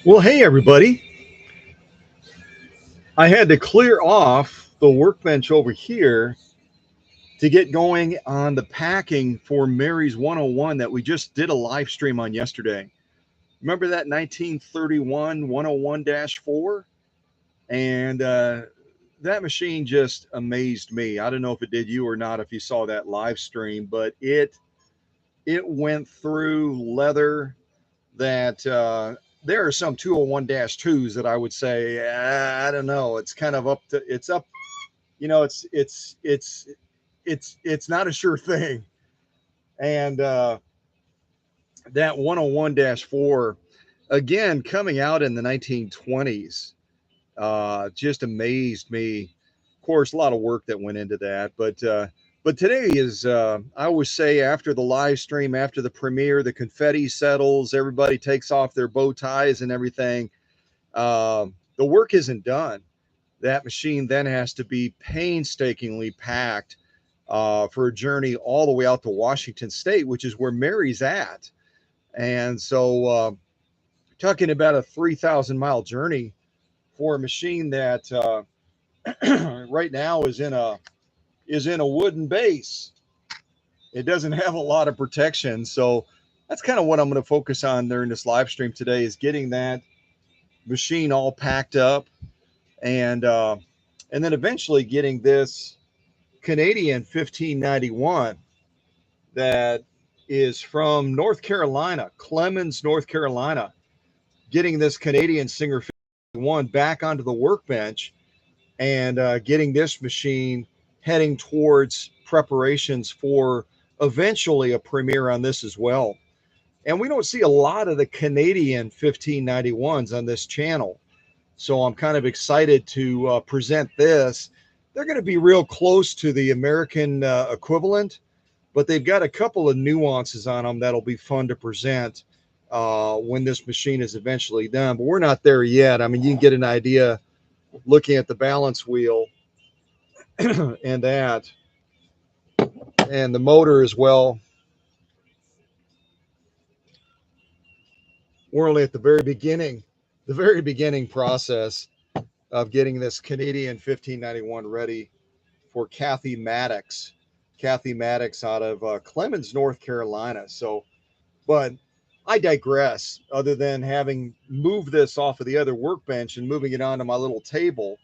Well, hey, everybody. I had to clear off the workbench over here to get going on the packing for Mary's 101 that we just did a live stream on yesterday. Remember that 1931 101 4? And that machine just amazed me. I don't know if it did you or not, if you saw that live stream, but it went through leather that there are some 201 2s that I would say, I don't know. It's kind of up to, it's up, it's not a sure thing. And that 101 4, again, coming out in the 1920s, just amazed me. Of course, a lot of work that went into that, but today is, I always say, after the live stream, after the premiere, the confetti settles, everybody takes off their bow ties and everything. The work isn't done. That machine then has to be painstakingly packed for a journey all the way out to Washington State, which is where Mary's at. And so, talking about a 3,000-mile journey for a machine that right now is in a wooden base. It doesn't have a lot of protection, so that's kind of what I'm going to focus on during this live stream today, is getting that machine all packed up, and and then eventually getting this Canadian 1591 that is from North Carolina, Clemens, North Carolina, getting this Canadian Singer 51 back onto the workbench, and getting this machine heading towards preparations for eventually a premiere on this as well. And we don't see a lot of the Canadian 1591s on this channel. So I'm kind of excited to present this. They're going to be real close to the American equivalent, but they've got a couple of nuances on them that'll be fun to present when this machine is eventually done. But we're not there yet. I mean, you can get an idea looking at the balance wheel and that, and the motor as well. We're only at the very beginning process of getting this Canadian 1591 ready for Kathy Maddox. Kathy Maddox out of Clemens, North Carolina. So, but I digress. Other than having moved this off of the other workbench and moving it onto my little table,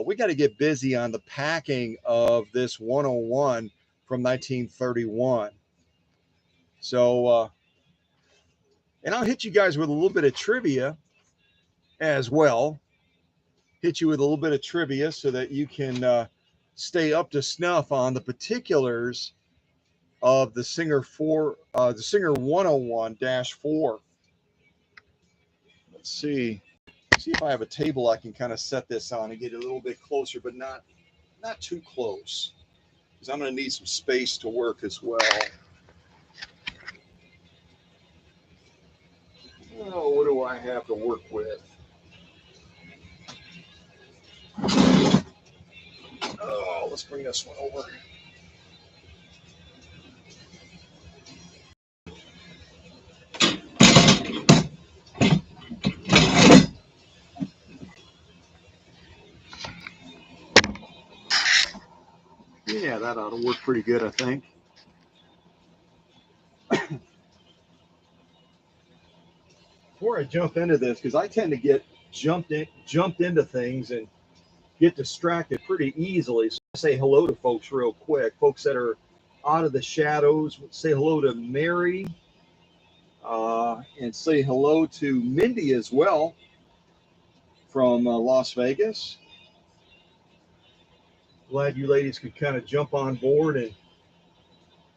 we got to get busy on the packing of this 101 from 1931. So, and I'll hit you guys with a little bit of trivia as well. Hit you with a little bit of trivia so that you can stay up to snuff on the particulars of the Singer 101 4. Let's see if I have a table I can kind of set this on and get a little bit closer, but not too close, because I'm going to need some space to work as well. Oh, what do I have to work with? Oh, let's bring this one over. Yeah, that ought to work pretty good, I think. Before I jump into this, because I tend to get jumped into things and get distracted pretty easily. So I say hello to folks real quick. Folks that are out of the shadows, say hello to Mary, and say hello to Mindy as well from Las Vegas. Glad you ladies could kind of jump on board and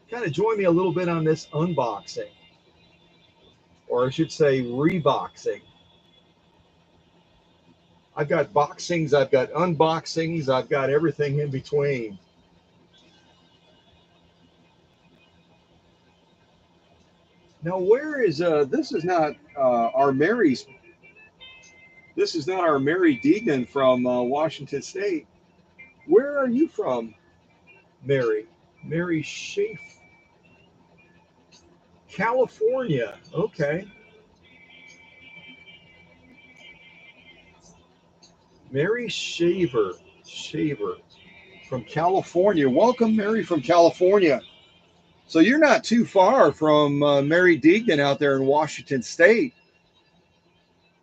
kind of join me a little bit on this unboxing, or I should say reboxing. I've got boxings, I've got unboxings, I've got everything in between. Now, where is this is not our Mary's, this is not our Mary Deegan from Washington State. Where are you from, Mary? Mary Schaaf, California. Okay. Mary Shaver from California. Welcome, Mary from California. So you're not too far from Mary Deegan out there in Washington State.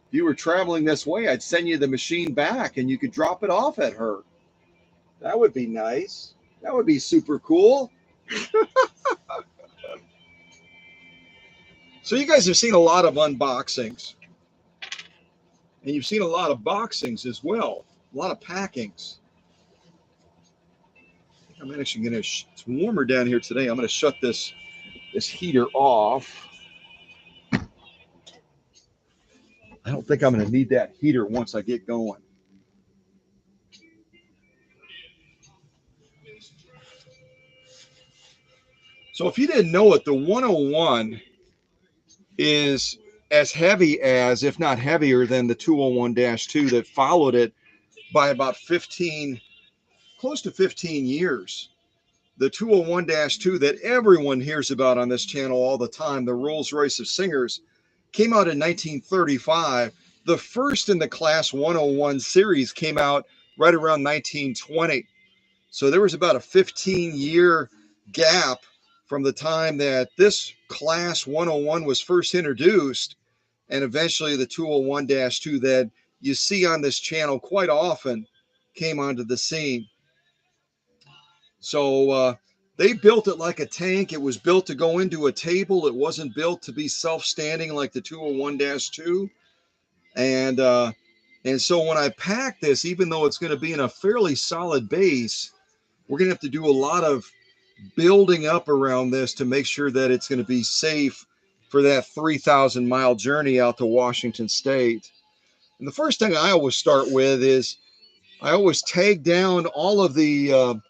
If you were traveling this way, I'd send you the machine back and you could drop it off at her. That would be nice. That would be super cool. So you guys have seen a lot of unboxings, and you've seen a lot of boxings as well, a lot of packings. I'm actually going to, it's warmer down here today. I'm going to shut this heater off. I don't think I'm going to need that heater once I get going. So if you didn't know it, the 101 is as heavy as, if not heavier than, the 201-2 that followed it by about 15, close to 15 years. The 201-2 that everyone hears about on this channel all the time, the Rolls Royce of Singers, came out in 1935. The first in the Class 101 series came out right around 1920. So there was about a 15-year gap from the time that this Class 101 was first introduced and eventually the 201-2 that you see on this channel quite often came onto the scene. So they built it like a tank. It was built to go into a table. It wasn't built to be self-standing like the 201-2. And so when I pack this, even though it's going to be in a fairly solid base, we're going to have to do a lot of building up around this to make sure that it's going to be safe for that 3,000-mile journey out to Washington State. And the first thing I always start with is I always tag down all of the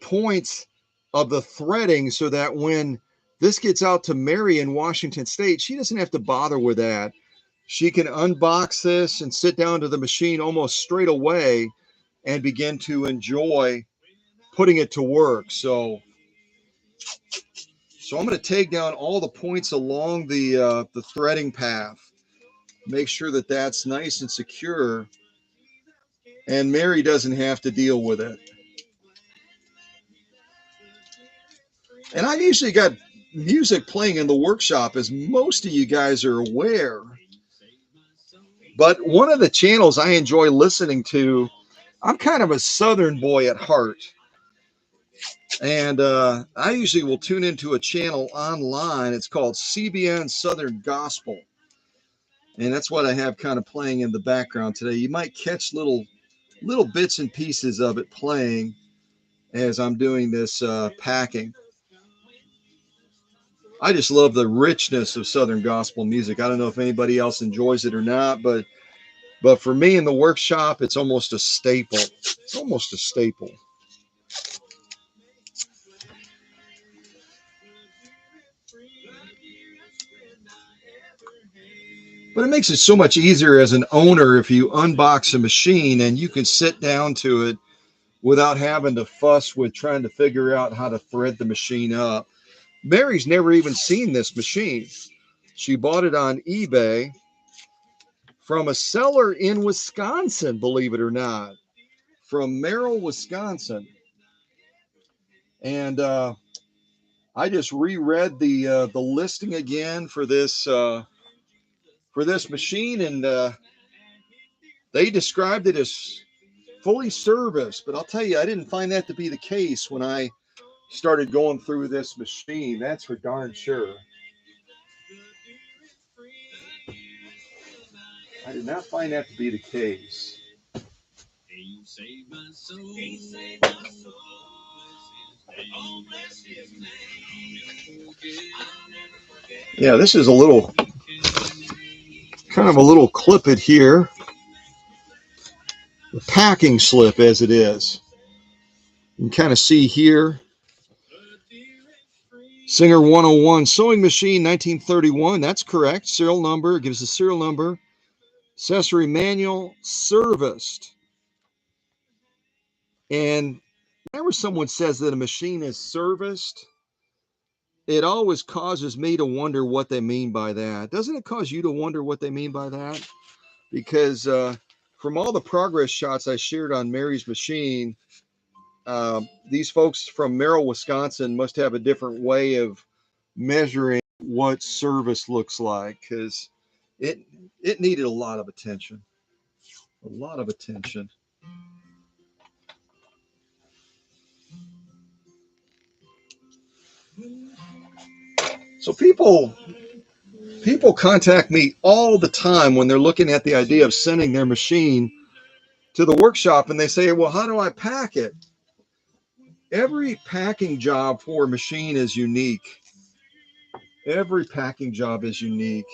points of the threading so that when this gets out to Mary in Washington State, she doesn't have to bother with that. She can unbox this and sit down to the machine almost straight away and begin to enjoy putting it to work. So I'm going to take down all the points along the threading path, make sure that that's nice and secure, and Mary doesn't have to deal with it. And I've usually got music playing in the workshop, as most of you guys are aware. But one of the channels I enjoy listening to, I'm kind of a Southern boy at heart. And I usually will tune into a channel online. It's called CBN Southern Gospel. And that's what I have kind of playing in the background today. You might catch little bits and pieces of it playing as I'm doing this packing. I just love the richness of Southern gospel music. I don't know if anybody else enjoys it or not, but for me in the workshop, it's almost a staple. It's almost a staple. But it makes it so much easier as an owner if you unbox a machine and you can sit down to it without having to fuss with trying to figure out how to thread the machine up. Mary's never even seen this machine. She bought it on eBay from a seller in Wisconsin, believe it or not, from Merrill, Wisconsin. And I just reread the listing again for this machine, and they described it as fully serviced. But I'll tell you, I didn't find that to be the case when I started going through this machine. That's for darn sure. I did not find that to be the case. Yeah, this is a little, kind of a little clip-it here. The packing slip as it is. You can kind of see here. Singer 101, sewing machine 1931. That's correct. Serial number, it gives the serial number. Accessory manual, serviced. And whenever someone says that a machine is serviced, it always causes me to wonder what they mean by that. Doesn't it cause you to wonder what they mean by that? Because from all the progress shots I shared on Mary's machine, these folks from Merrill, Wisconsin must have a different way of measuring what service looks like, because it needed a lot of attention. A lot of attention. So people contact me all the time when they're looking at the idea of sending their machine to the workshop, and they say, well, how do I pack it? Every packing job for a machine is unique. Every packing job is unique.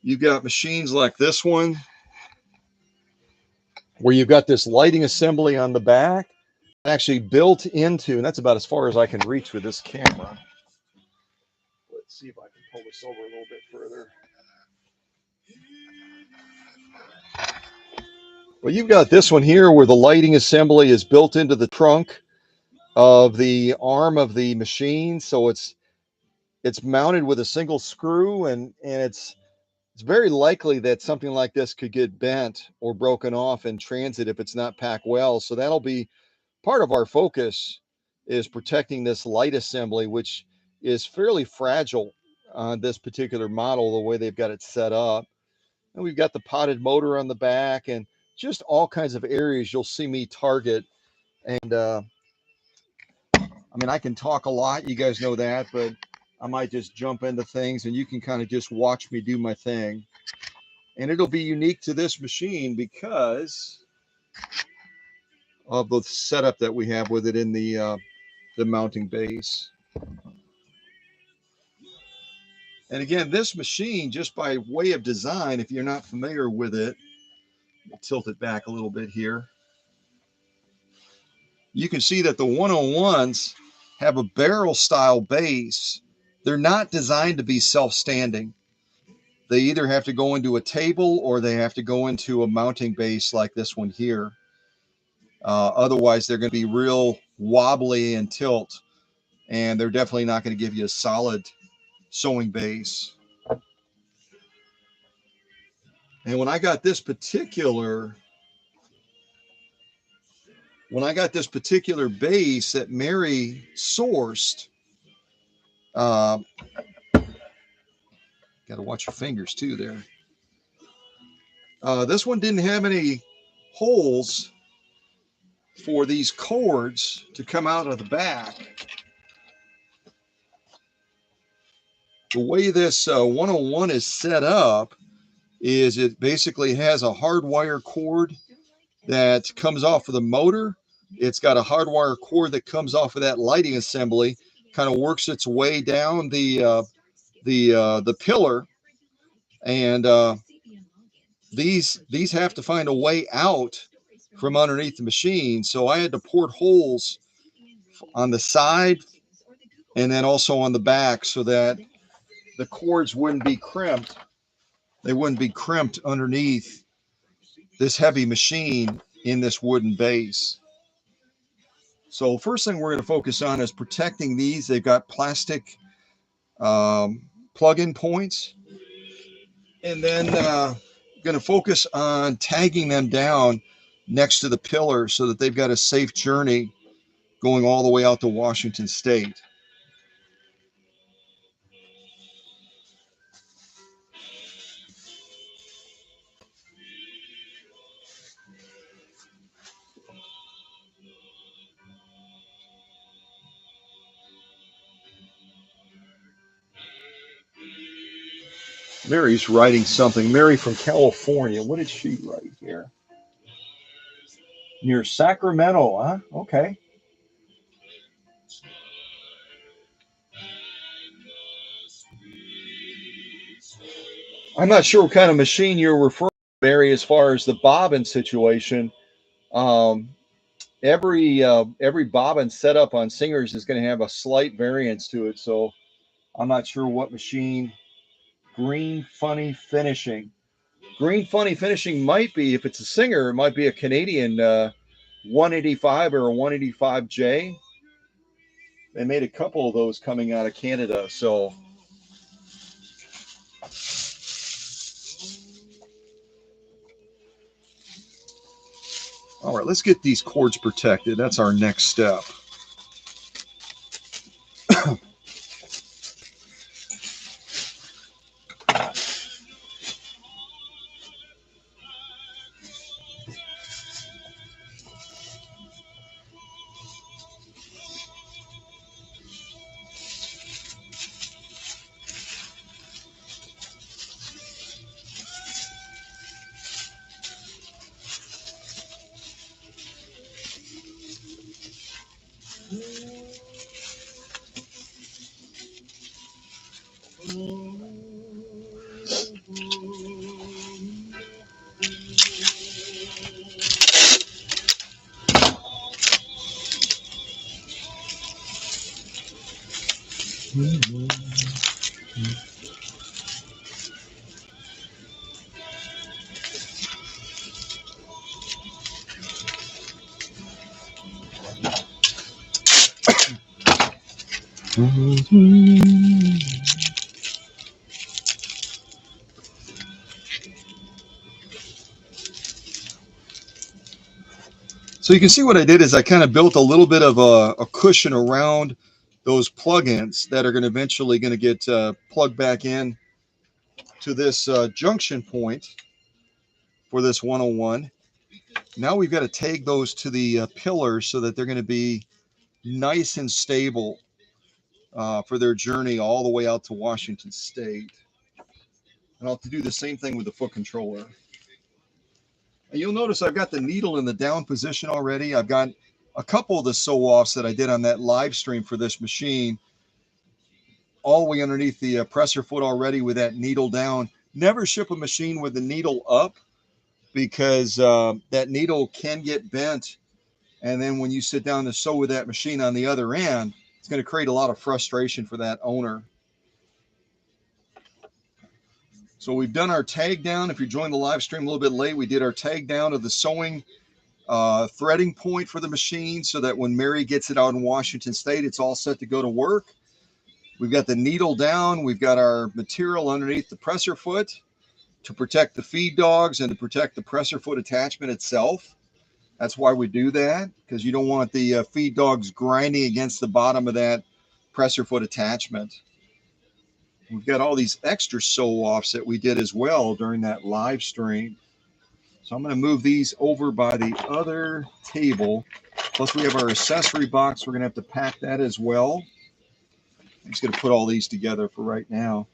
You've got machines like this one, where you've got this lighting assembly on the back, actually built into, and that's about as far as I can reach with this camera. Let's see if I can pull this over a little bit further. Well, you've got this one here where the lighting assembly is built into the trunk of the arm of the machine. So it's mounted with a single screw, and it's very likely that something like this could get bent or broken off in transit if it's not packed well. So that'll be part of our focus, is protecting this light assembly, which is fairly fragile on this particular model, the way they've got it set up. And we've got the potted motor on the back, and just all kinds of areas you'll see me target. And I mean, I can talk a lot, you guys know that, but I might just jump into things and you can kind of just watch me do my thing. And it'll be unique to this machine because of the setup that we have with it in the mounting base. And again, this machine, just by way of design, if you're not familiar with it, I'll tilt it back a little bit here. You can see that the 101s have a barrel style base. They're not designed to be self-standing. They either have to go into a table or they have to go into a mounting base like this one here. Otherwise, they're going to be real wobbly and tilt, and they're definitely not going to give you a solid sewing base. And when I got this particular base that Mary sourced, got to watch your fingers too there. This one didn't have any holes for these cords to come out of the back. The way this 101 is set up is it basically has a hardwire cord that comes off of the motor. It's got a hardwire cord that comes off of that lighting assembly, kind of works its way down the pillar, and these have to find a way out from underneath the machine. So I had to port holes on the side and then also on the back so that the cords wouldn't be crimped. They wouldn't be crimped underneath this heavy machine in this wooden base. So first thing we're going to focus on is protecting these. They've got plastic plug-in points. And then going to focus on tagging them down next to the pillar so that they've got a safe journey going all the way out to Washington State. Mary's writing something. Mary from California. What did she write here? Near Sacramento, huh? Okay. I'm not sure what kind of machine you're referring to, Mary, as far as the bobbin situation. Um, every bobbin setup on Singers is going to have a slight variance to it. So I'm not sure what machine. Green Funny Finishing. Green Funny Finishing might be, if it's a Singer, it might be a Canadian 185 or a 185J. They made a couple of those coming out of Canada. So All right, let's get these cords protected. That's our next step. So you can see what I did is I kind of built a little bit of a cushion around those plugins that are going to eventually going to get plugged back in to this junction point for this 101. Now we've got to tag those to the pillars so that they're going to be nice and stable for their journey all the way out to Washington State. And I'll have to do the same thing with the foot controller. And you'll notice I've got the needle in the down position already. I've got a couple of the sew-offs that I did on that live stream for this machine all the way underneath the presser foot already with that needle down. Never ship a machine with the needle up because that needle can get bent. And then when you sit down to sew with that machine on the other end, it's going to create a lot of frustration for that owner. So we've done our tag down. If you joined the live stream a little bit late, we did our tag down of the sewing threading point for the machine so that when Mary gets it out in Washington State, it's all set to go to work. We've got the needle down. We've got our material underneath the presser foot to protect the feed dogs and to protect the presser foot attachment itself. That's why we do that, because you don't want the feed dogs grinding against the bottom of that presser foot attachment. We've got all these extra sew-offs that we did as well during that live stream. So I'm going to move these over by the other table. Plus we have our accessory box. We're going to have to pack that as well. I'm just going to put all these together for right now.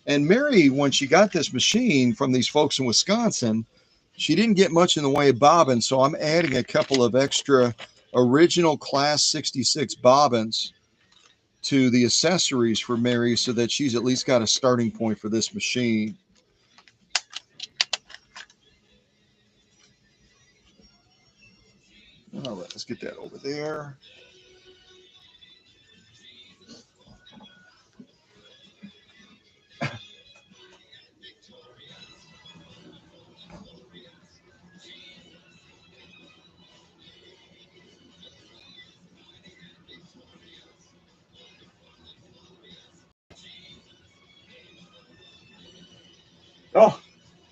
And Mary, when she got this machine from these folks in Wisconsin, she didn't get much in the way of bobbins. So I'm adding a couple of extra original class 66 bobbins to the accessories for Mary so that she's at least got a starting point for this machine. All right, let's get that over there. Oh,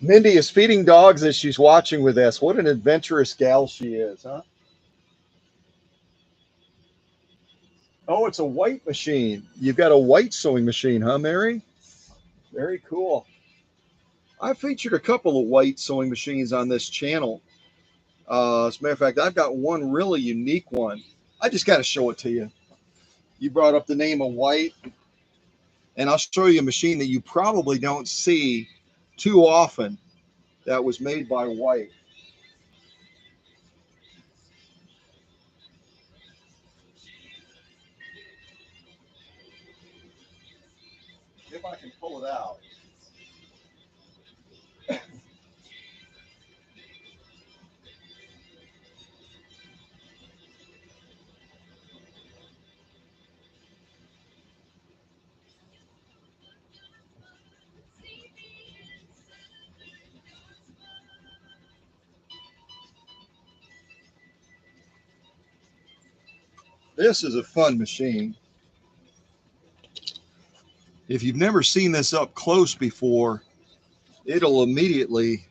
Mindy is feeding dogs as she's watching with us. What an adventurous gal she is, huh? Oh, it's a white machine. You've got a white sewing machine, huh, Mary? Very cool. I featured a couple of white sewing machines on this channel. As a matter of fact, I've got one really unique one. I just got to show it to you. You brought up the name of white, and I'll show you a machine that you probably don't see too often that was made by white. If I can pull it out. This is a fun machine. If you've never seen this up close before, it'll immediately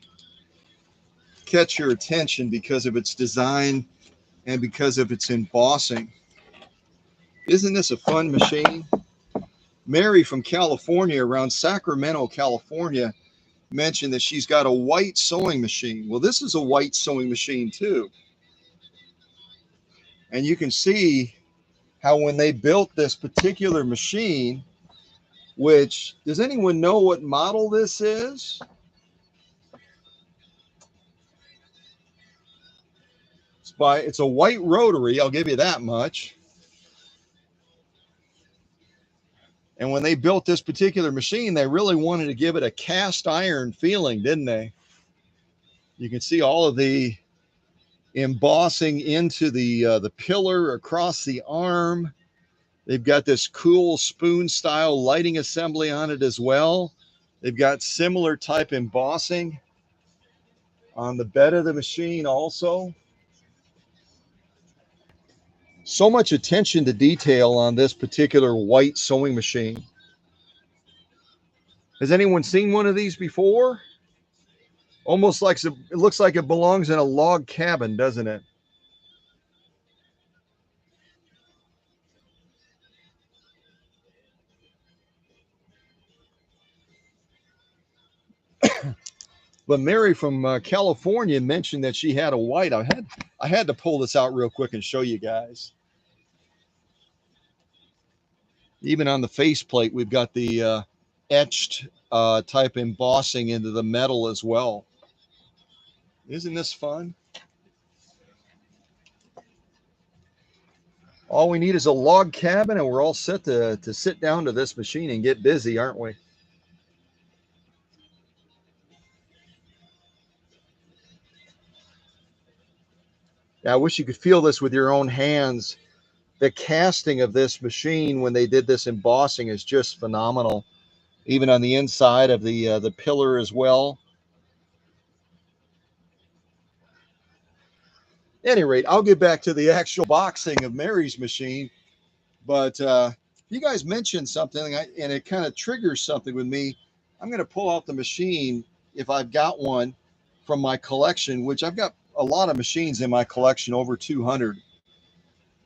catch your attention because of its design and because of its embossing. Isn't this a fun machine? Mary from California, around Sacramento, California, mentioned that she's got a white sewing machine. Well, this is a white sewing machine too. And you can see how when they built this particular machine, which, does anyone know what model this is? It's a white rotary, I'll give you that much. And when they built this particular machine, they really wanted to give it a cast iron feeling, didn't they? You can see all of the embossing into the pillar across the arm. They've got this cool spoon style lighting assembly on it as well. They've got similar type embossing on the bed of the machine also. So much attention to detail on this particular white sewing machine. Has anyone seen one of these before? Almost like it looks like it belongs in a log cabin, doesn't it? But Mary from California mentioned that she had a white. I had to pull this out real quick and show you guys. Even on the faceplate, we've got the etched type embossing into the metal as well. Isn't this fun? All we need is a log cabin, and we're all set to sit down to this machine and get busy, aren't we? I wish you could feel this with your own hands. The casting of this machine when they did this embossing is just phenomenal. Even on the inside of the pillar as well. At any rate, I'll get back to the actual boxing of Mary's machine. But you guys mentioned something, and it kind of triggers something with me. I'm going to pull out the machine if I've got one from my collection, which I've got a lot of machines in my collection, over 200,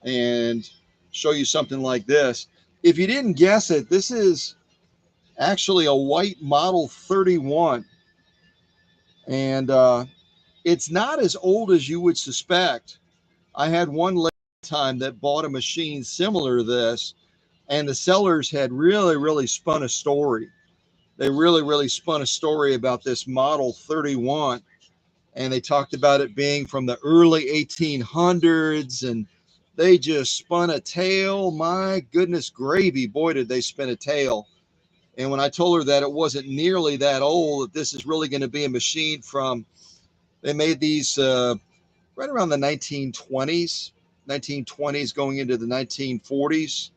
and show you something like this. If you didn't guess it, this is actually a white Model 31, and it's not as old as you would suspect. I had one time that bought a machine similar to this, and the sellers had really spun a story. They really spun a story about this Model 31, and they talked about it being from the early 1800s, and they just spun a tale. My goodness gravy, boy, did they spin a tale. And when I told her that it wasn't nearly that old, that this is really going to be a machine from, they made these right around the 1920s going into the 1940s.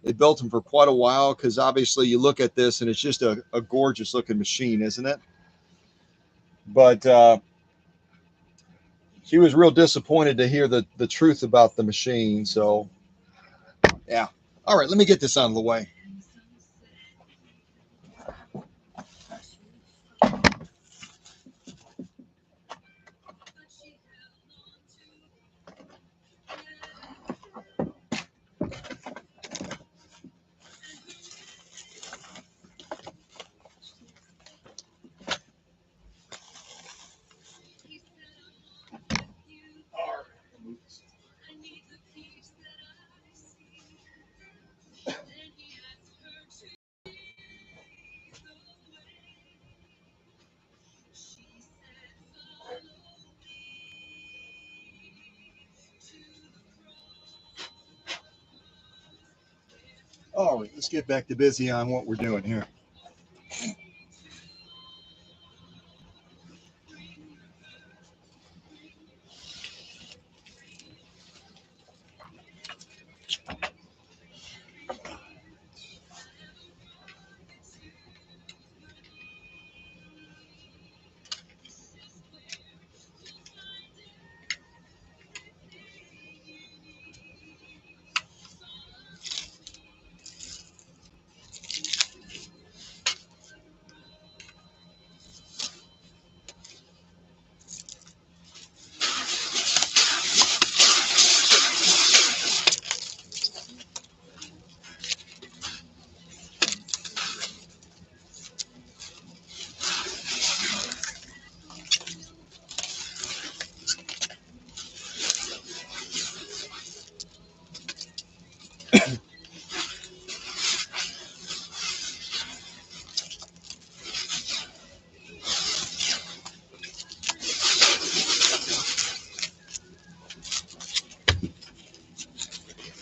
They built them for quite a while because obviously you look at this and it's just a gorgeous looking machine, isn't it? But she was real disappointed to hear the truth about the machine. So, yeah. All right, let me get this out of the way. All right, let's get back to busy on what we're doing here.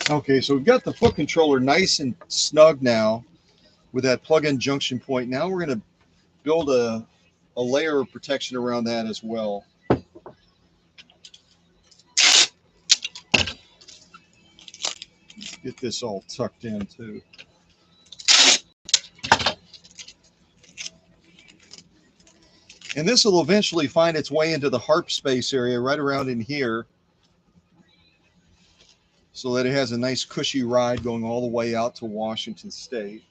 Okay, so we've got the foot controller nice and snug now with that plug-in junction point. Now we're going to build a layer of protection around that as well. Get this all tucked in too. And this will eventually find its way into the harp space area right around in here, so that it has a nice cushy ride going all the way out to Washington State.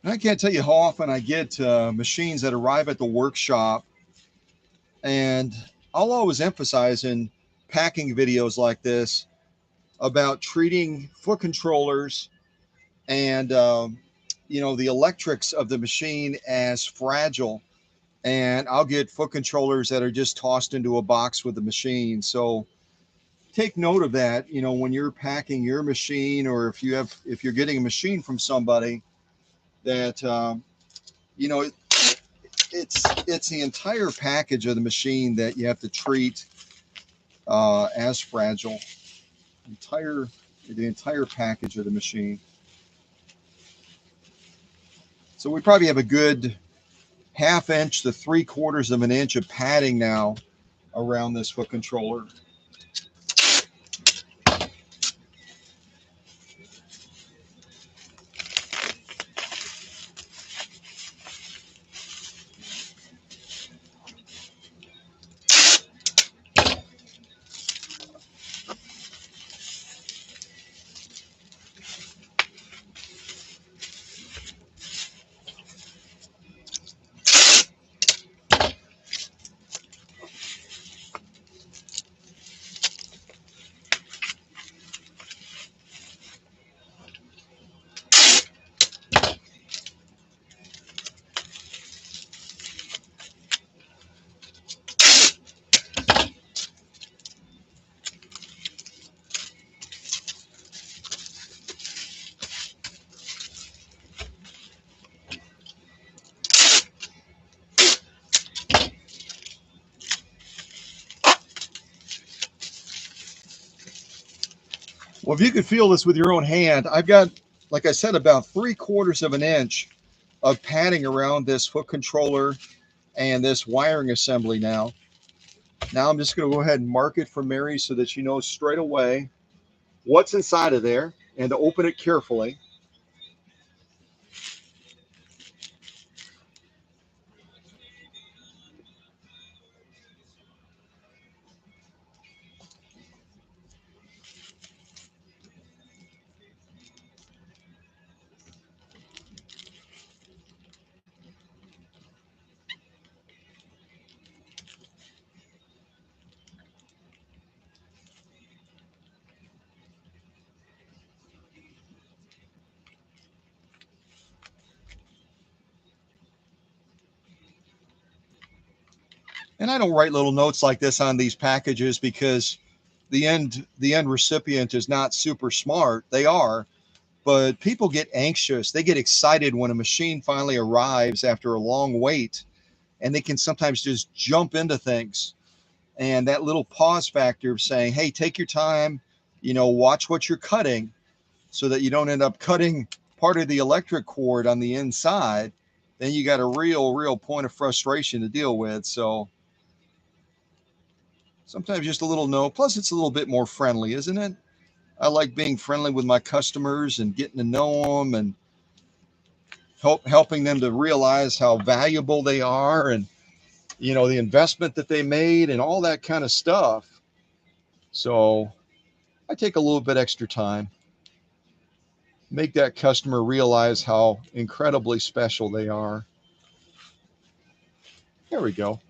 And I can't tell you how often I get machines that arrive at the workshop, and I'll always emphasize in packing videos like this about treating foot controllers and the electrics of the machine as fragile. And I'll get foot controllers that are just tossed into a box with the machine. So take note of that, when you're packing your machine, or if you're getting a machine from somebody, that you know it's the entire package of the machine that you have to treat as fragile. entire the entire package of the machine. So we probably have a good half inch to 3/4 of an inch of padding now around this foot controller. Well, if you could feel this with your own hand, I've got, like I said, about 3/4 of an inch of padding around this foot controller and this wiring assembly now. Now I'm just going to go ahead and mark it for Mary so that she knows straight away what's inside of there, and to open it carefully. And I don't write little notes like this on these packages because the end recipient is not super smart. They are, but people get anxious. They get excited when a machine finally arrives after a long wait, and they can sometimes just jump into things. And that little pause factor of saying, "Hey, take your time, watch what you're cutting, so that you don't end up cutting part of the electric cord on the inside." Then you got a real point of frustration to deal with. So sometimes just a little no. Plus, it's a little bit more friendly, isn't it? I like being friendly with my customers and getting to know them, and helping them to realize how valuable they are, and the investment that they made and all that kind of stuff. So I take a little bit extra time, make that customer realize how incredibly special they are. There we go.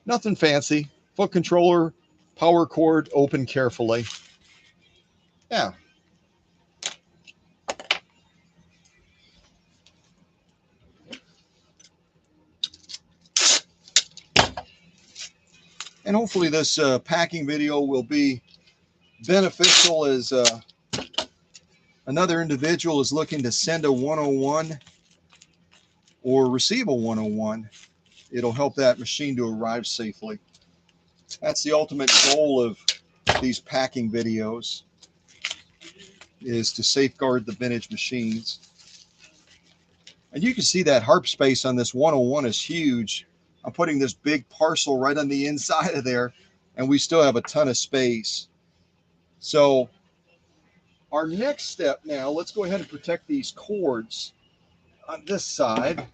Nothing fancy. Foot controller, power cord, open carefully. Yeah. And hopefully this packing video will be beneficial as another individual is looking to send a 101 or receive a 101. It'll help that machine to arrive safely. That's the ultimate goal of these packing videos, is to safeguard the vintage machines. And you can see that harp space on this 101 is huge. I'm putting this big parcel right on the inside of there, and we still have a ton of space. So our next step now, let's go ahead and protect these cords on this side.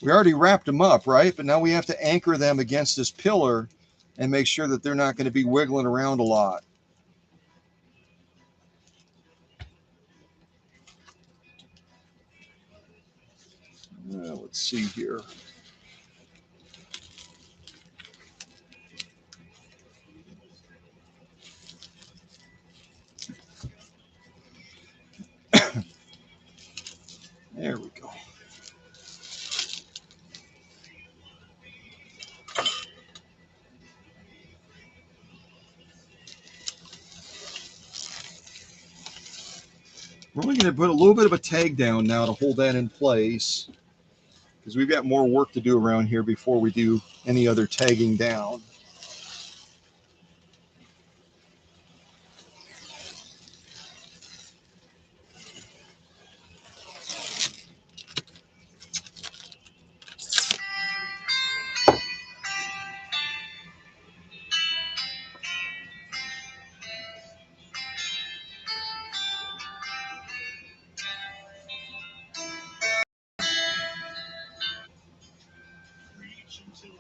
We already wrapped them up, right? But now we have to anchor them against this pillar and make sure that they're not going to be wiggling around a lot. Let's see here. There we go. We're only going to put a little bit of a tag down now to hold that in place, because we've got more work to do around here before we do any other tagging down.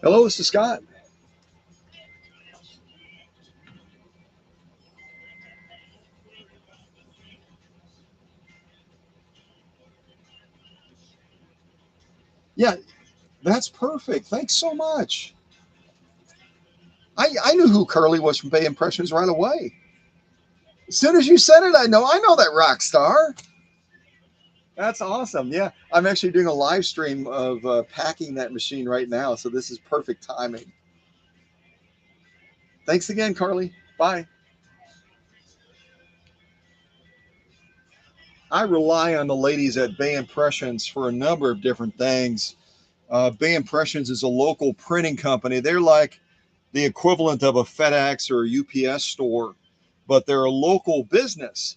Hello, this is Scott. Yeah, that's perfect. Thanks so much. I knew who Curly was from Bay Impressions right away. As soon as you said it, I know that rock star. That's awesome. Yeah, I'm actually doing a live stream of packing that machine right now, so this is perfect timing. Thanks again, Carly. Bye. I rely on the ladies at Bay Impressions for a number of different things. Bay Impressions is a local printing company. They're like the equivalent of a FedEx or a UPS store, but they're a local business.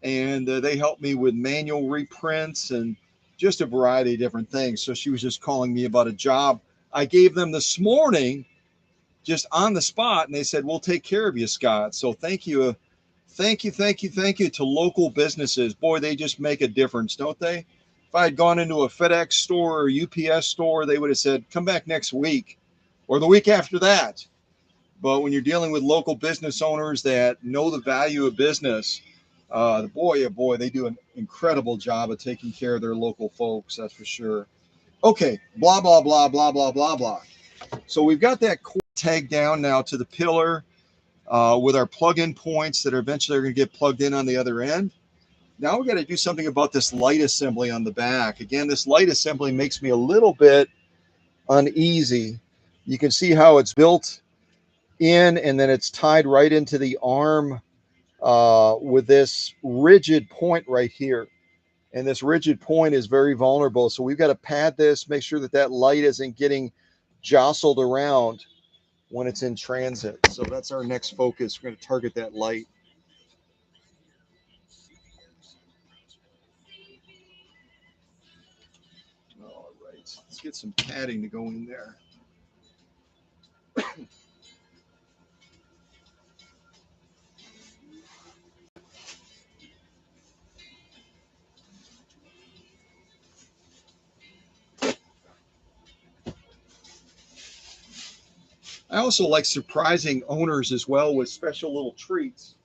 And they help me with manual reprints and just a variety of different things. So she was just calling me about a job I gave them this morning, just on the spot, and they said, we'll take care of you, Scott. So thank you. Thank you to local businesses. Boy, they just make a difference, don't they? If I had gone into a FedEx store or UPS store, they would have said, come back next week or the week after that. But when you're dealing with local business owners that know the value of business, boy, oh boy, they do an incredible job of taking care of their local folks, that's for sure. Okay, blah, blah, blah, blah, blah, blah, blah. So we've got that cord tag down now to the pillar with our plug-in points that are eventually going to get plugged in on the other end. Now we got to do something about this light assembly on the back. Again, this light assembly makes me a little bit uneasy. You can see how it's built in, and then it's tied right into the arm with this rigid point right here. And this rigid point is very vulnerable. So we've got to pad this, make sure that that light isn't getting jostled around when it's in transit. So that's our next focus. We're going to target that light. All right, let's get some padding to go in there. I also like surprising owners as well with special little treats.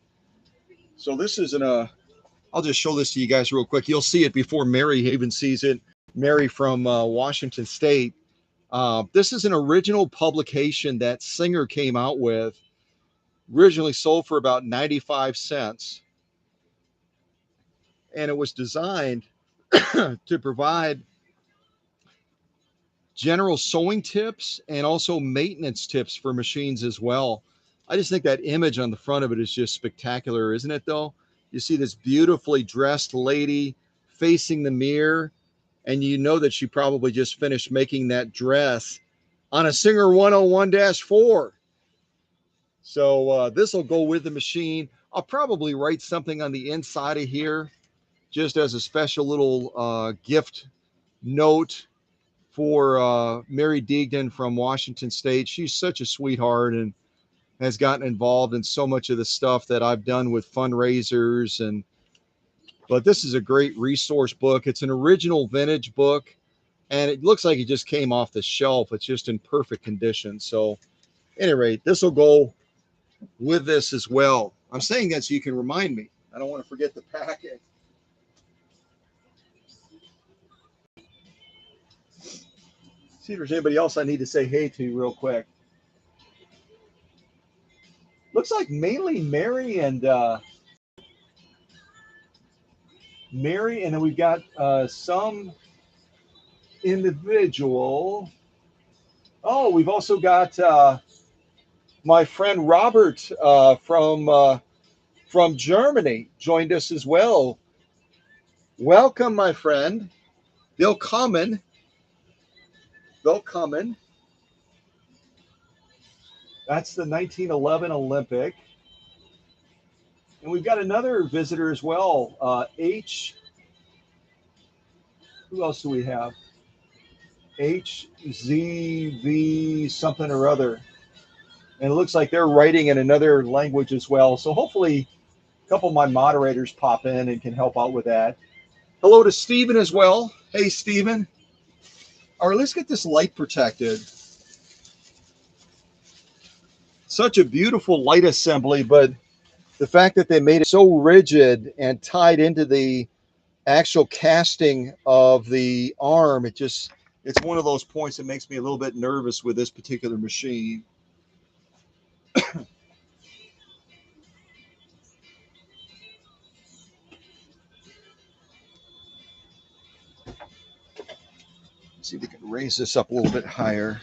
So this isn't I'll just show this to you guys real quick. You'll see it before Mary even sees it. Mary from Washington State. This is an original publication that Singer came out with, originally sold for about 95 cents. And it was designed to provide general sewing tips and also maintenance tips for machines as well. I just think that image on the front of it is just spectacular, isn't it though? You see this beautifully dressed lady facing the mirror, and you know that she probably just finished making that dress on a Singer 101-4. So this will go with the machine. I'll probably write something on the inside of here just as a special little gift note for Mary Deignan from Washington State. She's such a sweetheart and has gotten involved in so much of the stuff that I've done with fundraisers. But this is a great resource book. It's an original vintage book, and it looks like it just came off the shelf. It's just in perfect condition. So, at any rate, this will go with this as well. I'm saying that so you can remind me. I don't want to forget the packet. See if there's anybody else I need to say hey to real quick. Looks like mainly Mary, and then we've got some individual. Oh, we've also got my friend Robert from Germany joined us as well. Welcome, my friend. Willkommen. Willkommen. That's the 1911 Olympic. And we've got another visitor as well. Who else do we have? HZV something or other. And it looks like they're writing in another language as well. So hopefully a couple of my moderators pop in and can help out with that. Hello to Stephen as well. Hey, Stephen. All right, let's get this light protected. Such a beautiful light assembly, but the fact that they made it so rigid and tied into the actual casting of the arm, it's one of those points that makes me a little bit nervous with this particular machine. See if we can raise this up a little bit higher.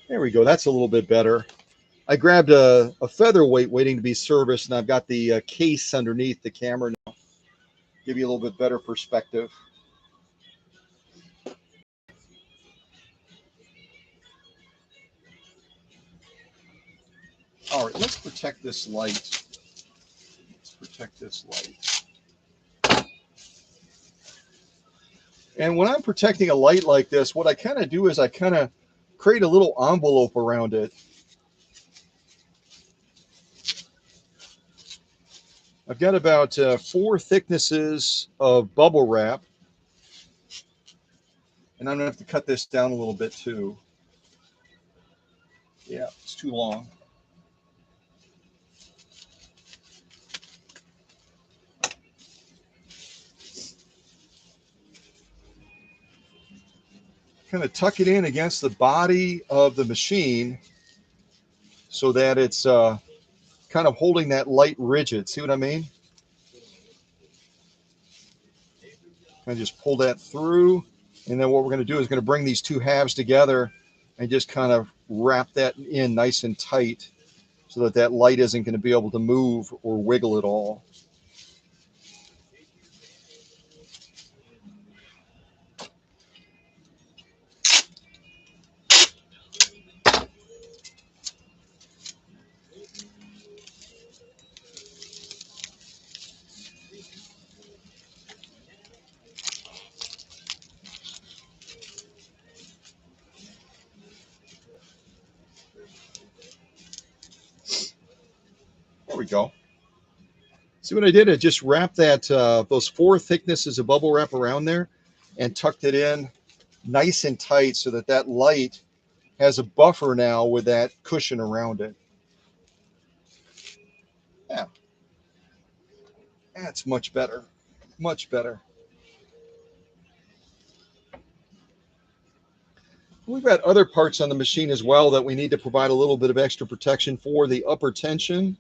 There we go. That's a little bit better. I grabbed a featherweight waiting to be serviced, and I've got the case underneath the camera now. Give you a little bit better perspective. All right, let's protect this light. Let's protect this light. And when I'm protecting a light like this, what I kind of do is I kind of create a little envelope around it. I've got about 4 thicknesses of bubble wrap. And I'm going to have to cut this down a little bit too. Yeah, it's too long. Kind of tuck it in against the body of the machine so that it's kind of holding that light rigid. See what I mean? And just pull that through. And then what we're going to do is going to bring these two halves together and just kind of wrap that in nice and tight so that that light isn't going to be able to move or wiggle at all. There we go. See what I did? I just wrapped that those 4 thicknesses of bubble wrap around there and tucked it in nice and tight so that that light has a buffer now with that cushion around it. Yeah, that's much better. Much better. We've got other parts on the machine as well that we need to provide a little bit of extra protection for. The upper tension.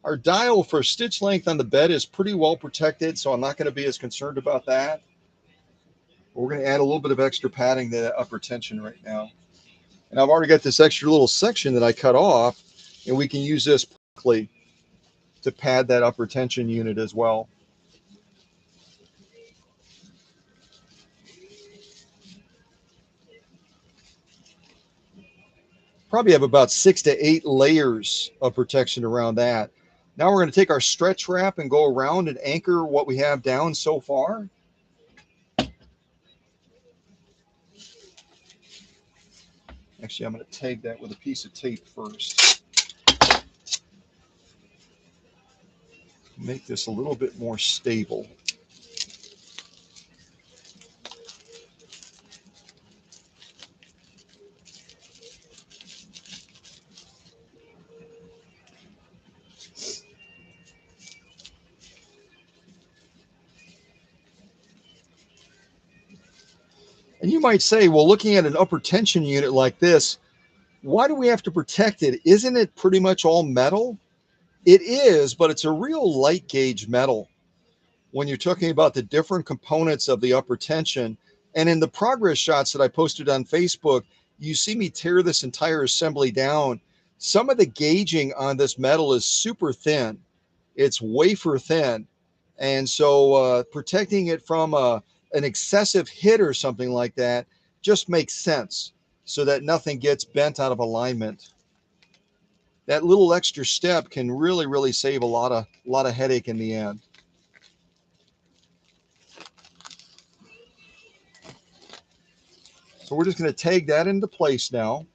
Our dial for stitch length on the bed is pretty well protected, so I'm not going to be as concerned about that. But we're going to add a little bit of extra padding to that upper tension right now. And I've already got this extra little section that I cut off, and we can use this quickly to pad that upper tension unit as well. Probably have about 6 to 8 layers of protection around that. Now we're going to take our stretch wrap and go around and anchor what we have down so far. Actually, I'm going to tag that with a piece of tape first. Make this a little bit more stable. And you might say, well, looking at an upper tension unit like this, why do we have to protect it? Isn't it pretty much all metal? It is, but it's a real light gauge metal when you're talking about the different components of the upper tension. And in the progress shots that I posted on Facebook, you see me tear this entire assembly down. Some of the gauging on this metal is super thin. It's wafer thin. And so protecting it from an excessive hit or something like that just makes sense so that nothing gets bent out of alignment. That little extra step can really, really save a lot of headache in the end. So we're just going to tag that into place now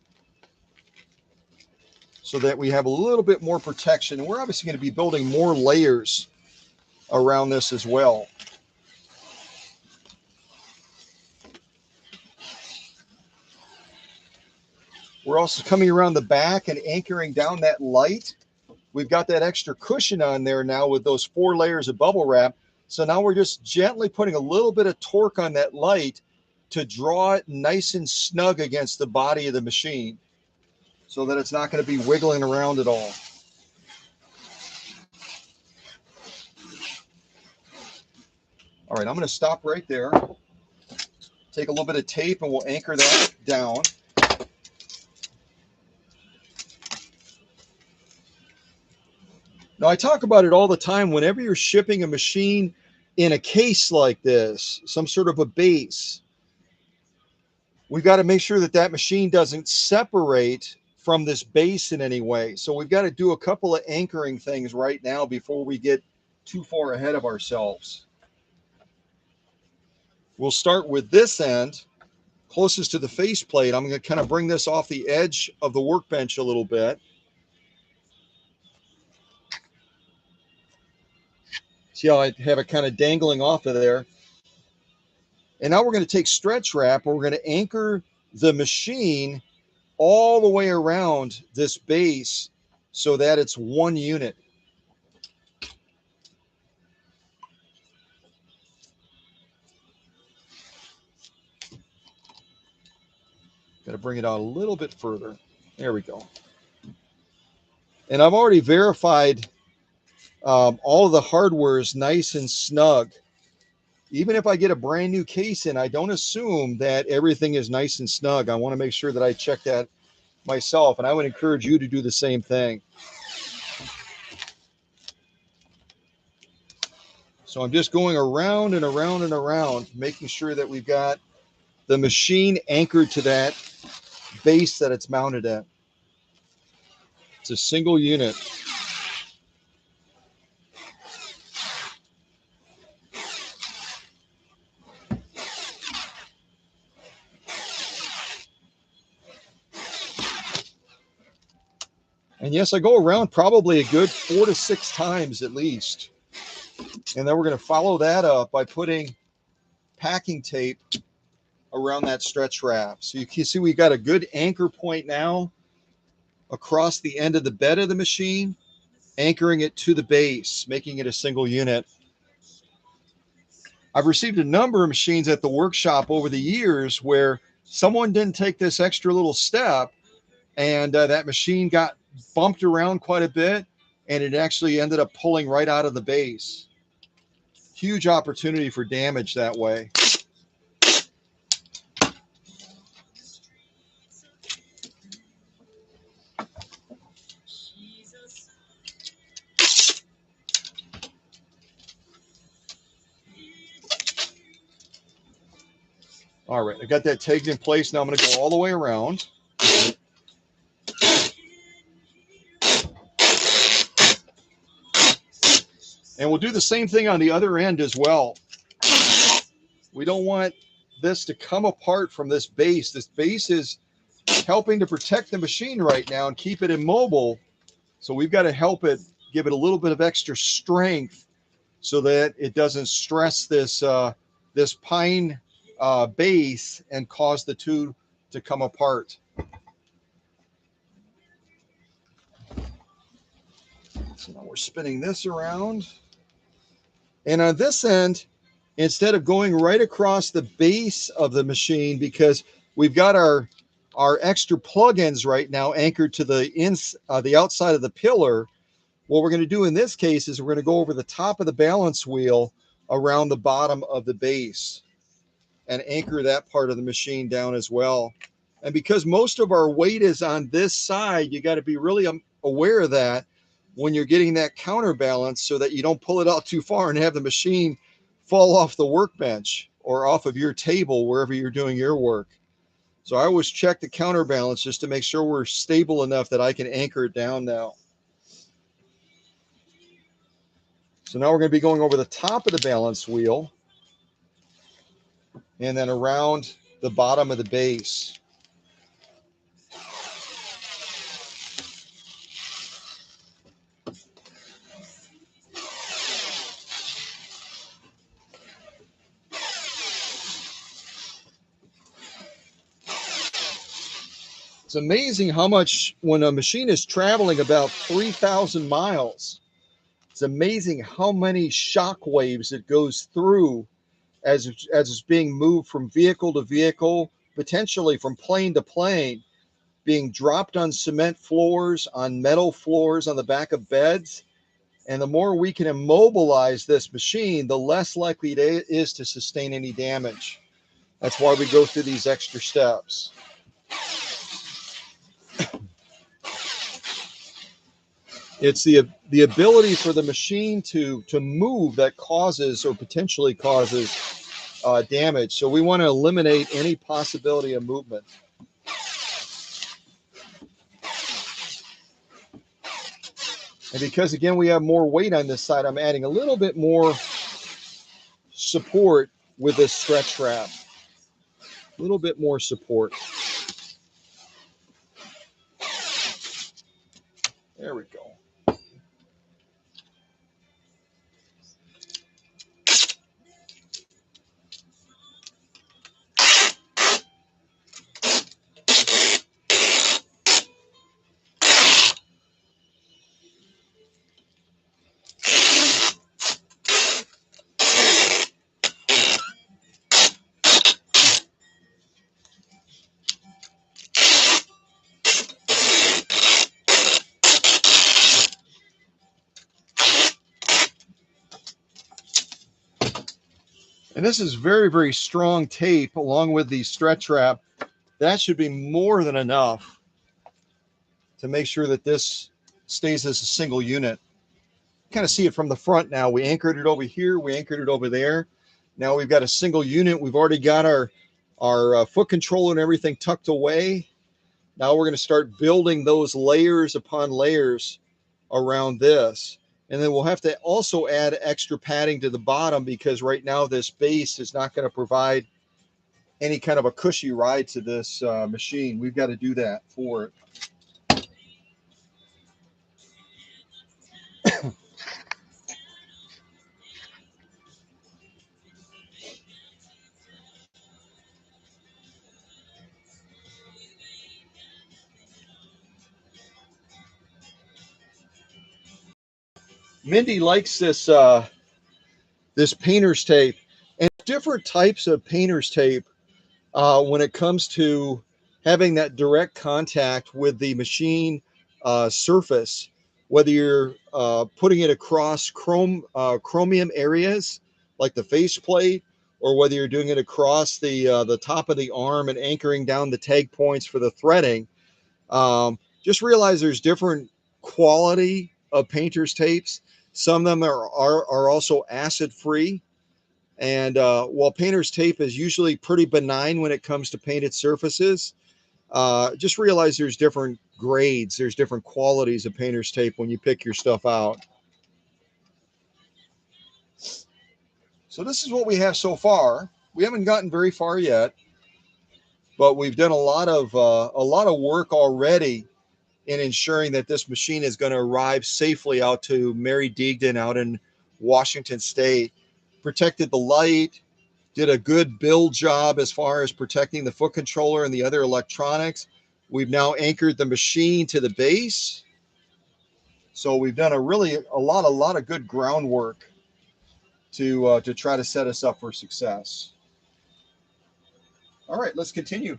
so that we have a little bit more protection. And we're obviously going to be building more layers around this as well. We're also coming around the back and anchoring down that light. We've got that extra cushion on there now with those 4 layers of bubble wrap. So now we're just gently putting a little bit of torque on that light to draw it nice and snug against the body of the machine so that it's not going to be wiggling around at all. All right, I'm going to stop right there. Take a little bit of tape and we'll anchor that down. Now, I talk about it all the time. Whenever you're shipping a machine in a case like this, some sort of a base, we've got to make sure that that machine doesn't separate from this base in any way. So we've got to do a couple of anchoring things right now before we get too far ahead of ourselves. We'll start with this end, closest to the faceplate. I'm going to kind of bring this off the edge of the workbench a little bit. See how I have it kind of dangling off of there? And now we're going to take stretch wrap and we're going to anchor the machine all the way around this base so that it's one unit. Got to bring it out a little bit further. There we go. And I've already verified all of the hardware is nice and snug. Even if I get a brand new case in, I don't assume that everything is nice and snug. I want to make sure that I check that myself, and I would encourage you to do the same thing. So I'm just going around and around and around, making sure that we've got the machine anchored to that base that it's mounted at. It's a single unit. And yes, I go around probably a good 4 to 6 times at least. And then we're going to follow that up by putting packing tape around that stretch wrap. So you can see we've got a good anchor point now across the end of the bed of the machine, anchoring it to the base, making it a single unit. I've received a number of machines at the workshop over the years where someone didn't take this extra little step, and that machine got bumped around quite a bit, and it actually ended up pulling right out of the base. Huge opportunity for damage that way. All right, I got that tagged in place. Now I'm going to go all the way around. And we'll do the same thing on the other end as well. We don't want this to come apart from this base. This base is helping to protect the machine right now and keep it immobile. So we've got to help it, give it a little bit of extra strength so that it doesn't stress this this pine base and cause the two to come apart. So now we're spinning this around. And on this end, instead of going right across the base of the machine, because we've got our extra plugins right now anchored to the outside of the pillar, what we're going to do in this case is we're going to go over the top of the balance wheel around the bottom of the base and anchor that part of the machine down as well. And because most of our weight is on this side, you got to be really aware of that when you're getting that counterbalance so that you don't pull it out too far and have the machine fall off the workbench or off of your table wherever you're doing your work. So I always check the counterbalance just to make sure we're stable enough that I can anchor it down now. So now we're going to be going over the top of the balance wheel and then around the bottom of the base. It's amazing how much, when a machine is traveling about 3,000 miles, it's amazing how many shock waves it goes through as it's being moved from vehicle to vehicle, potentially from plane to plane, being dropped on cement floors, on metal floors, on the back of beds. And the more we can immobilize this machine, the less likely it is to sustain any damage. That's why we go through these extra steps. It's the ability for the machine to move that causes or potentially causes damage. So we want to eliminate any possibility of movement. And because, again, we have more weight on this side, I'm adding a little bit more support with this stretch wrap. A little bit more support. There we go. And this is very, very strong tape along with the stretch wrap. That should be more than enough to make sure that this stays as a single unit. Kind of see it from the front now. We anchored it over here. We anchored it over there. Now we've got a single unit. We've already got our foot controller and everything tucked away. Now we're going to start building those layers upon layers around this. And then we'll have to also add extra padding to the bottom because right now this base is not going to provide any kind of a cushy ride to this machine. We've got to do that for it. Mindy likes this this painter's tape. different types of painter's tape when it comes to having that direct contact with the machine surface, whether you're putting it across chromium areas like the faceplate, or whether you're doing it across the top of the arm and anchoring down the tag points for the threading. Just realize there's different quality of painter's tapes. Some of them are also acid free. And while painter's tape is usually pretty benign when it comes to painted surfaces, just realize there's different grades, there's different qualities of painter's tape when you pick your stuff out. So this is what we have so far. We haven't gotten very far yet, but we've done a lot of work already in ensuring that this machine is going to arrive safely out to Mary Deignan out in Washington State. Protected the light, did a good build job as far as protecting the foot controller and the other electronics. We've now anchored the machine to the base. So we've done a lot of good groundwork to try to set us up for success. All right, let's continue.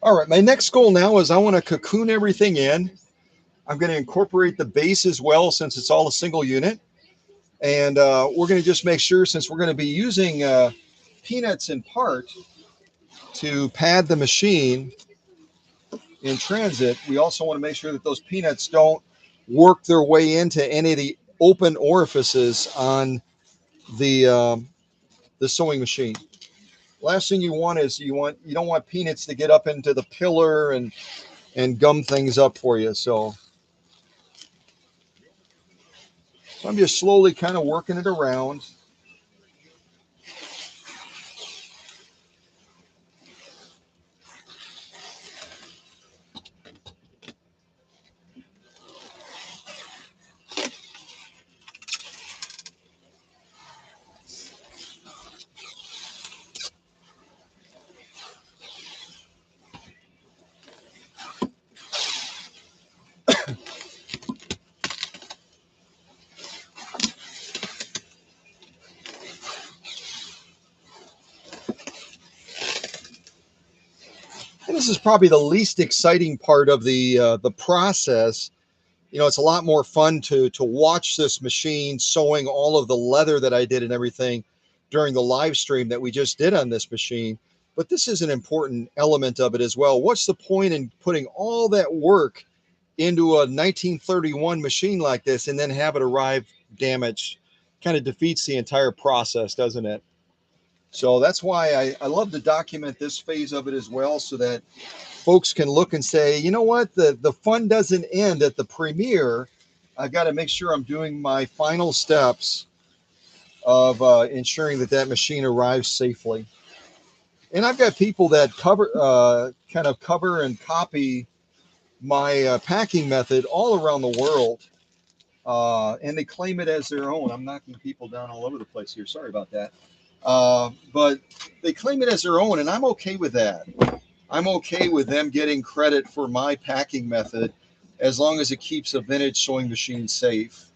All right, my next goal now is I want to cocoon everything in. I'm going to incorporate the base as well, since it's all a single unit. And we're going to just make sure, since we're going to be using peanuts in part to pad the machine in transit, we also want to make sure that those peanuts don't work their way into any of the open orifices on the sewing machine. Last thing you want is you don't want peanuts to get up into the pillar and gum things up for you. So I'm just slowly kind of working it around. And this is probably the least exciting part of the process. You know, it's a lot more fun to watch this machine sewing all of the leather that I did and everything during the live stream that we just did on this machine. But this is an important element of it as well. What's the point in putting all that work into a 1931 machine like this and then have it arrive damaged? Kind of defeats the entire process, doesn't it? So that's why I love to document this phase of it as well, so that folks can look and say, you know what, the fun doesn't end at the premiere. I've got to make sure I'm doing my final steps of ensuring that that machine arrives safely. And I've got people that kind of cover and copy my packing method all around the world, and they claim it as their own. I'm knocking people down all over the place here. Sorry about that. But they claim it as their own, and I'm okay with that. I'm okay with them getting credit for my packing method as long as it keeps a vintage sewing machine safe.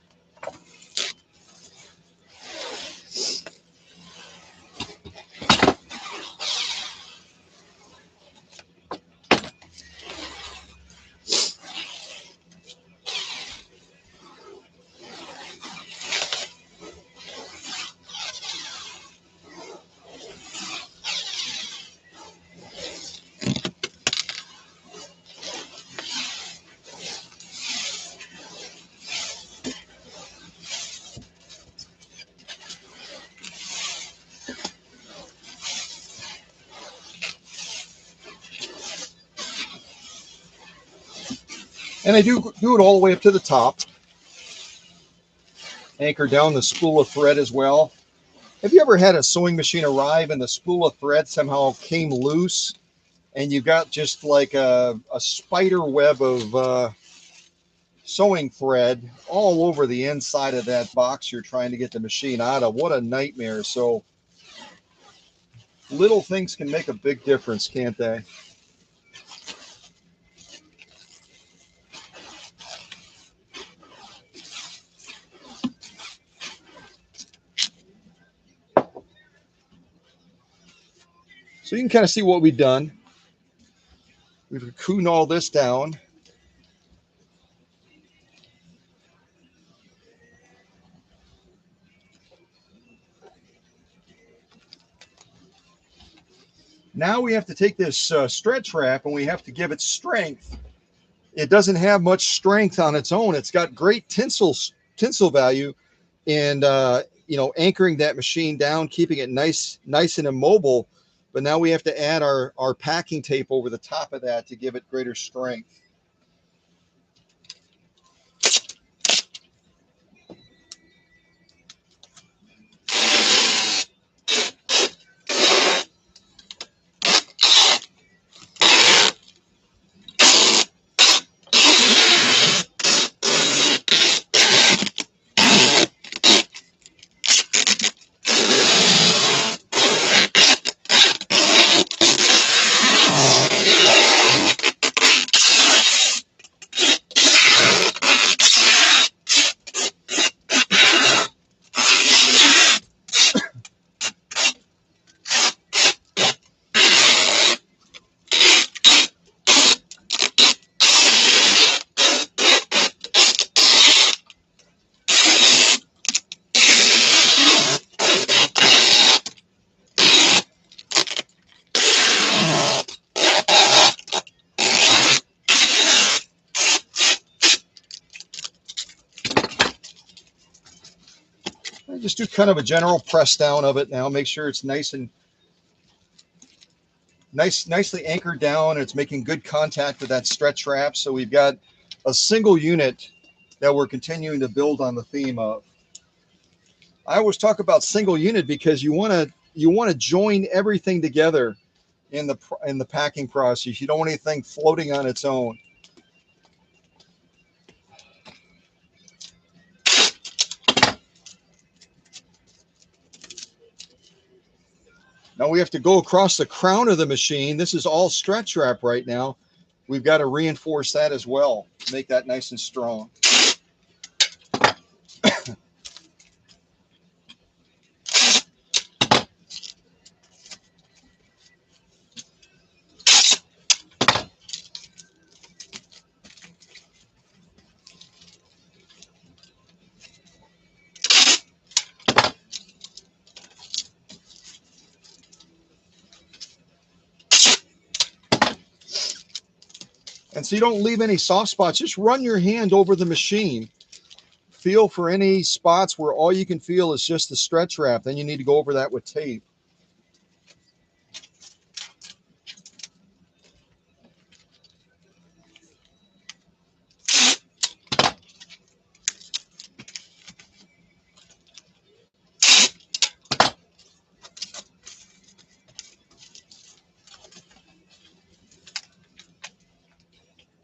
And I do it all the way up to the top. Anchor down the spool of thread as well. Have you ever had a sewing machine arrive and the spool of thread somehow came loose, and you got just like a spider web of sewing thread all over the inside of that box you're trying to get the machine out of. What a nightmare. So little things can make a big difference, can't they? So you can kind of see what we've done. We've cocooned all this down. Now we have to take this stretch wrap and we have to give it strength. It doesn't have much strength on its own. It's got great tensile value and anchoring that machine down, keeping it nice and immobile. But now we have to add our packing tape over the top of that to give it greater strength. I just do kind of a general press down of it now. Make sure it's nicely anchored down. It's making good contact with that stretch wrap. So we've got a single unit that we're continuing to build on the theme of. I always talk about single unit because you want to join everything together in the packing process. You don't want anything floating on its own. Now we have to go across the crown of the machine. This is all stretch wrap right now. We've got to reinforce that as well, make that nice and strong. And so you don't leave any soft spots. Just run your hand over the machine. Feel for any spots where all you can feel is just the stretch wrap. Then you need to go over that with tape.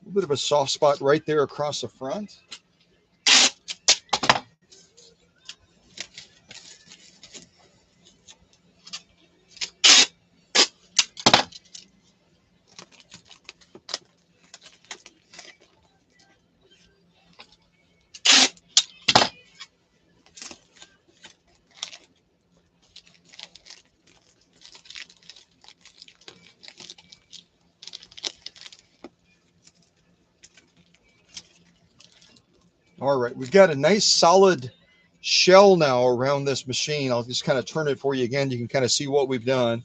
A bit of a soft spot right there across the front. All right, we've got a nice solid shell now around this machine. I'll just kind of turn it for you again. You can kind of see what we've done.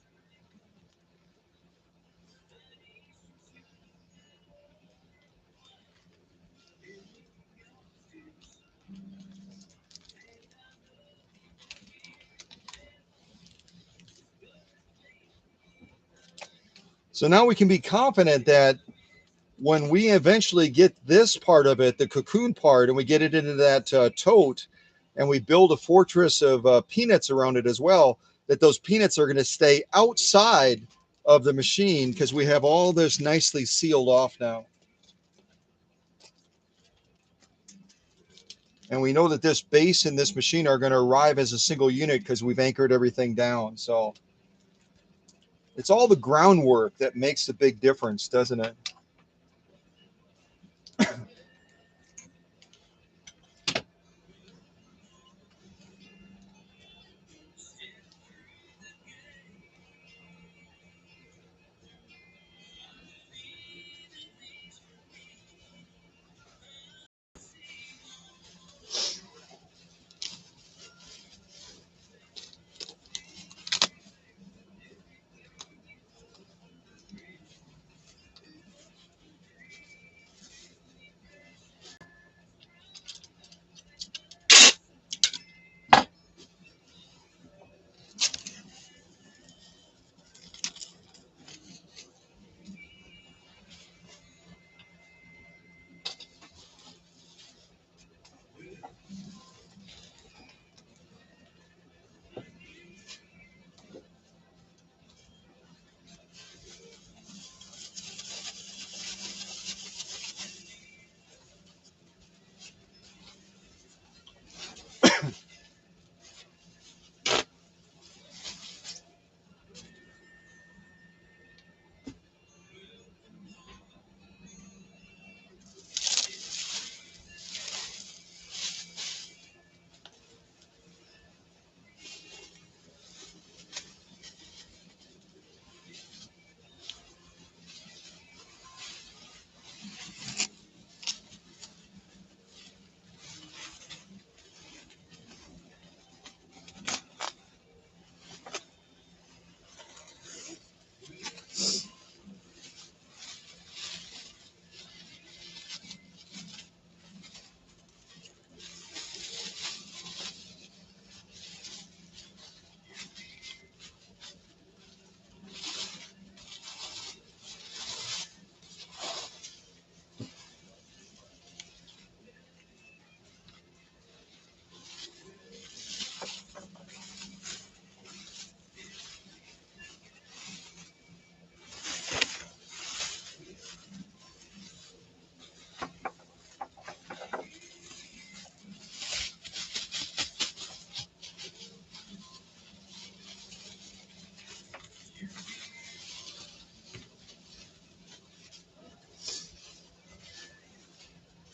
So now we can be confident that when we eventually get this part of it, the cocoon part, and we get it into that tote, and we build a fortress of peanuts around it as well, that those peanuts are going to stay outside of the machine because we have all this nicely sealed off now. And we know that this base and this machine are going to arrive as a single unit because we've anchored everything down. So it's all the groundwork that makes the big difference, doesn't it?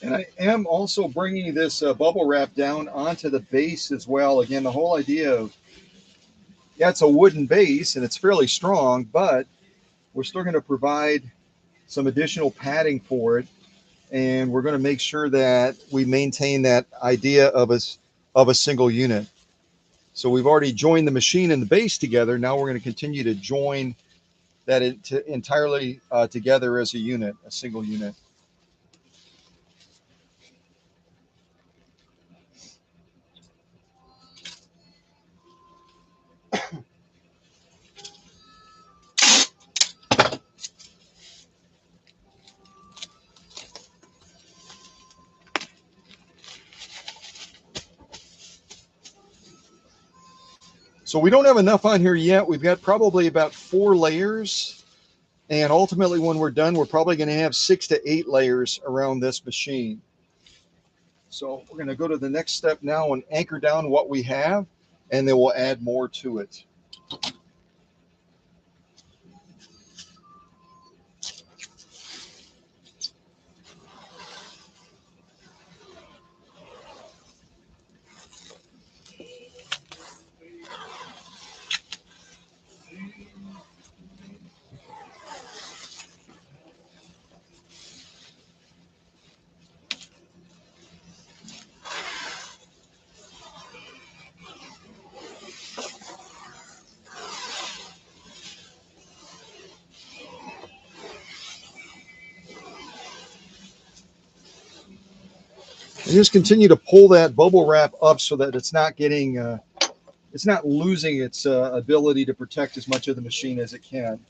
And I am also bringing this bubble wrap down onto the base as well. Again, the whole idea of, yeah, it's a wooden base and it's fairly strong, but we're still going to provide some additional padding for it. And we're going to make sure that we maintain that idea of a single unit. So we've already joined the machine and the base together. Now we're going to continue to join that entirely together as a unit, a single unit. So we don't have enough on here yet. We've got probably about 4 layers. And ultimately, when we're done, we're probably going to have 6 to 8 layers around this machine. So we're going to go to the next step now and anchor down what we have, and then we'll add more to it. And just continue to pull that bubble wrap up so that it's not getting, it's not losing its ability to protect as much of the machine as it can.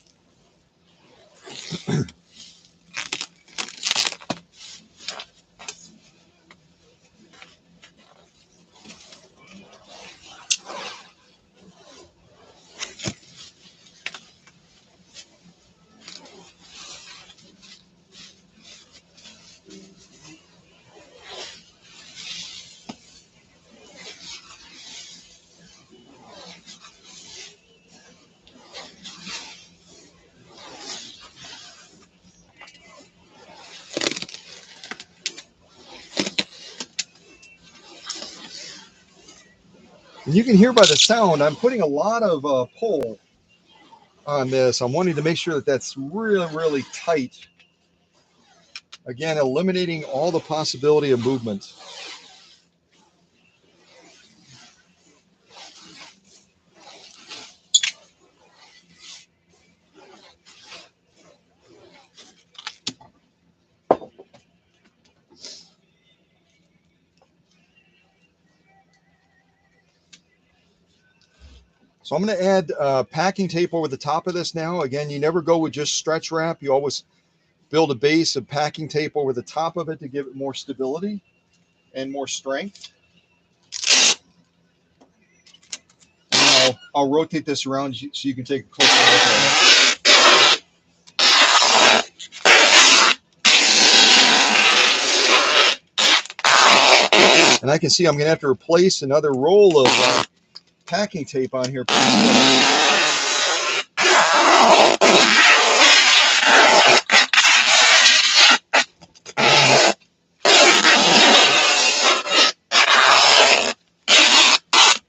And you can hear by the sound, I'm putting a lot of pull on this. I'm wanting to make sure that that's really, really tight. Again, eliminating all the possibility of movement. So I'm going to add packing tape over the top of this now. Again, you never go with just stretch wrap. You always build a base of packing tape over the top of it to give it more stability and more strength. And I'll rotate this around so you can take a closer look at it. And I can see I'm going to have to replace another roll of packing tape on here.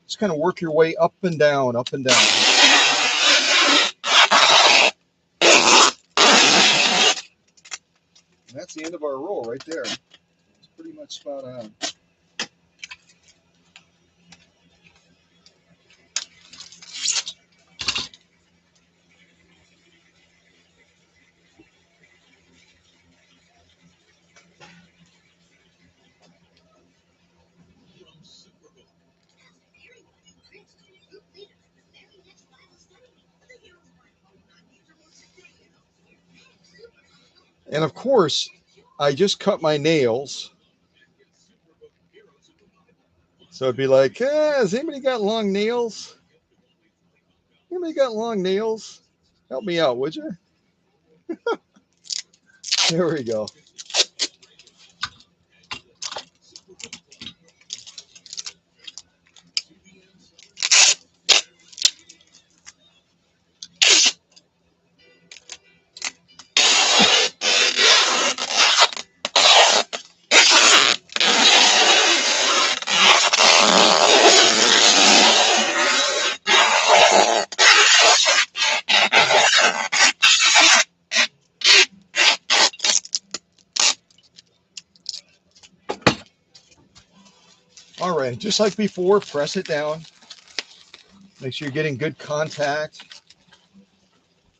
Just kind of work your way up and down, up and down. And that's the end of our roll right there. It's pretty much spot on. And of course, I just cut my nails. So it'd be like, has anybody got long nails? Anybody got long nails? Help me out, would you? There we go. All right, just like before, press it down. Make sure you're getting good contact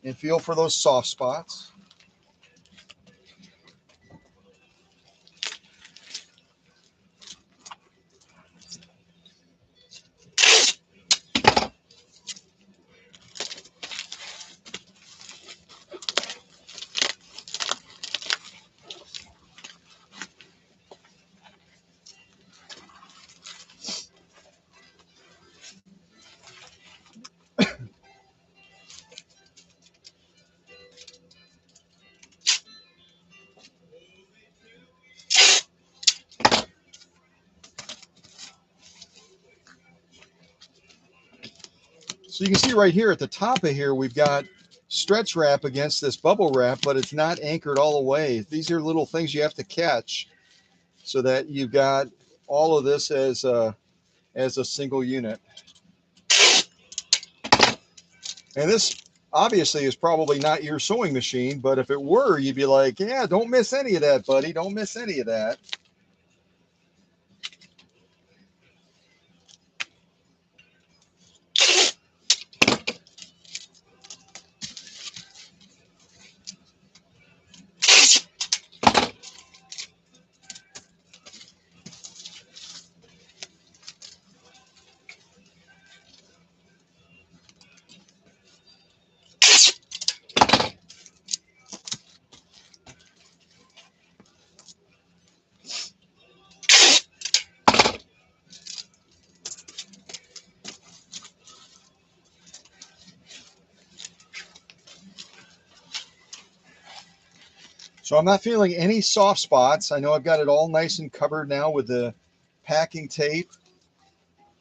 and feel for those soft spots. So you can see right here at the top of here, we've got stretch wrap against this bubble wrap, but it's not anchored all the way. These are little things you have to catch so that you've got all of this as a single unit. And this obviously is probably not your sewing machine, but if it were, you'd be like, yeah, don't miss any of that, buddy. Don't miss any of that. So I'm not feeling any soft spots. I know I've got it all nice and covered now with the packing tape.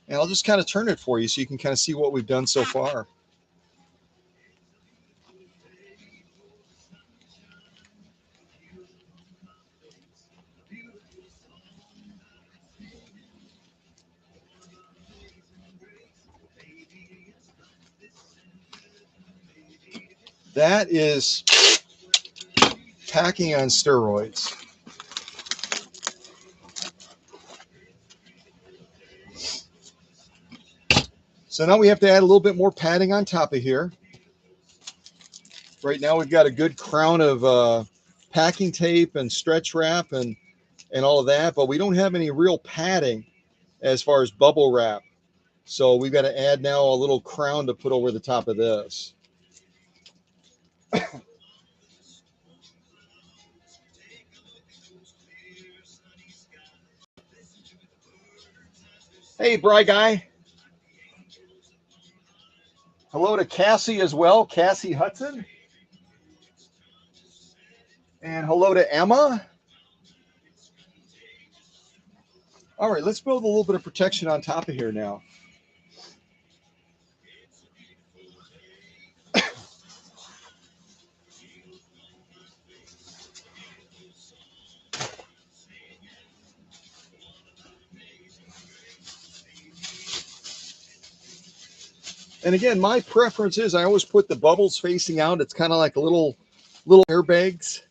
And I'll just kind of turn it for you so you can kind of see what we've done so far. That is packing on steroids. So now we have to add a little bit more padding on top of here. Right now we've got a good crown of packing tape and stretch wrap and all of that, but we don't have any real padding as far as bubble wrap. So we've got to add now a little crown to put over the top of this. Hey, Bry Guy. Hello to Cassie as well, Cassie Hudson. And hello to Emma. All right, let's build a little bit of protection on top of here now. And again, my preference is I always put the bubbles facing out. It's kind of like a little airbags.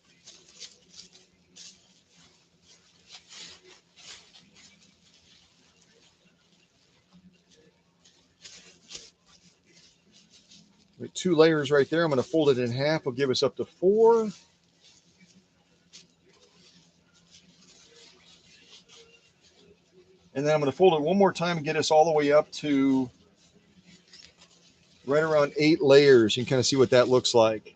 With 2 layers right there. I'm going to fold it in half. Will give us up to 4. And then I'm going to fold it one more time and get us all the way up to right around 8 layers. You can kind of see what that looks like.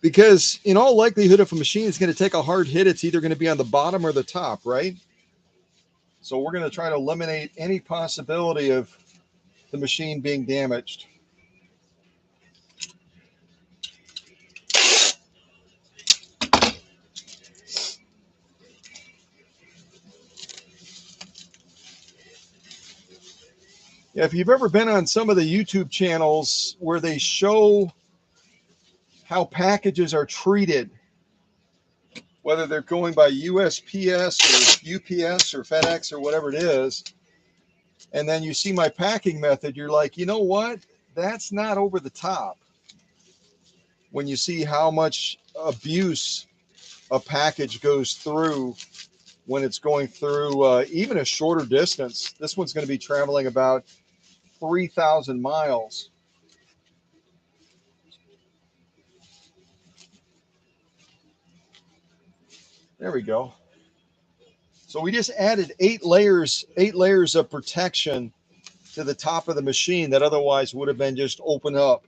Because in all likelihood, if a machine is going to take a hard hit, it's either going to be on the bottom or the top, right? So we're going to try to eliminate any possibility of the machine being damaged. Yeah, if you've ever been on some of the YouTube channels where they show how packages are treated, whether they're going by USPS or UPS or FedEx or whatever it is, and then you see my packing method, you're like, you know what? That's not over the top. When you see how much abuse a package goes through when it's going through even a shorter distance. This one's going to be traveling about 3,000 miles. There we go. So we just added 8 layers of protection to the top of the machine that otherwise would have been just open up.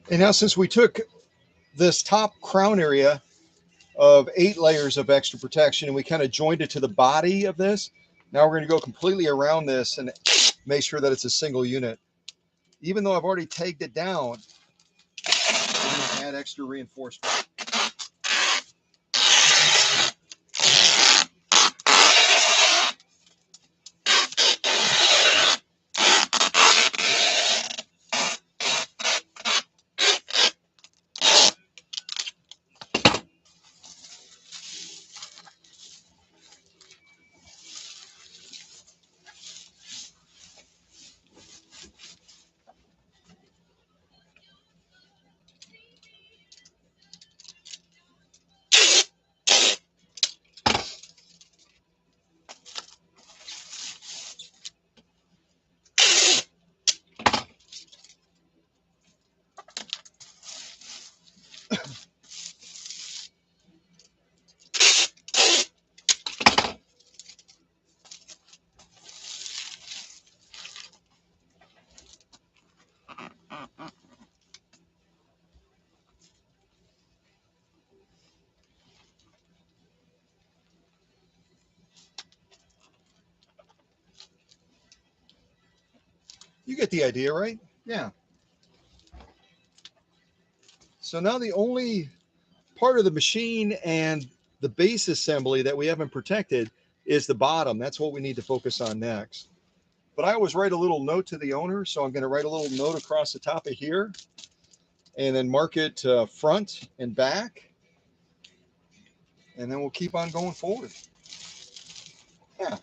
And now since we took this top crown area of 8 layers of extra protection and we kind of joined it to the body of this, now we're going to go completely around this and make sure that it's a single unit. Even though I've already tagged it down, I'm going to add extra reinforcement. You get the idea, right? Yeah. So now the only part of the machine and the base assembly that we haven't protected is the bottom. That's what we need to focus on next. But I always write a little note to the owner, so I'm going to write a little note across the top of here and then mark it front and back, and then we'll keep on going forward. Yeah.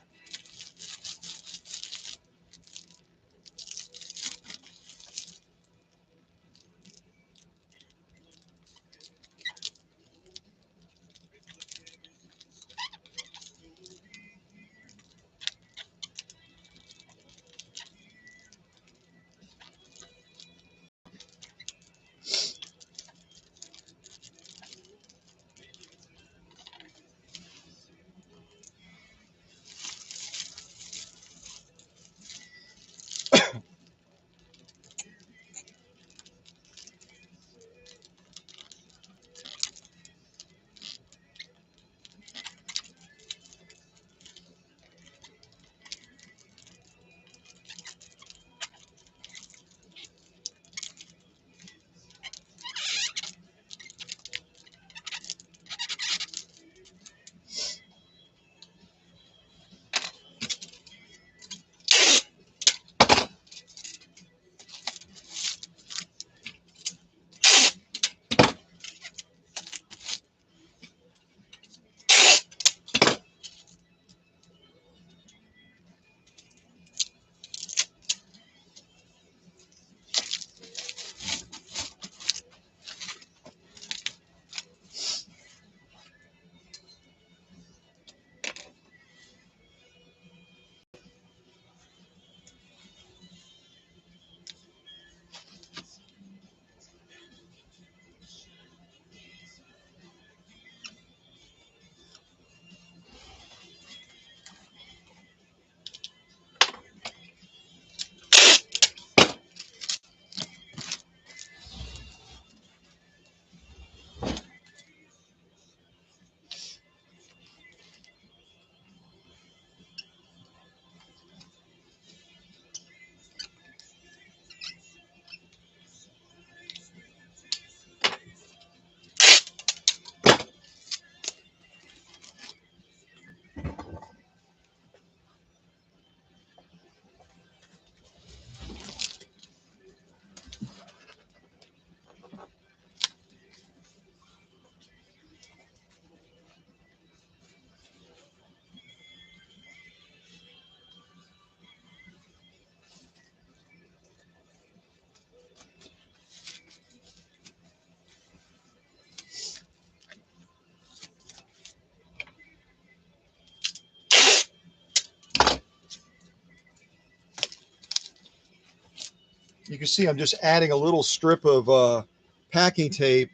You can see I'm just adding a little strip of packing tape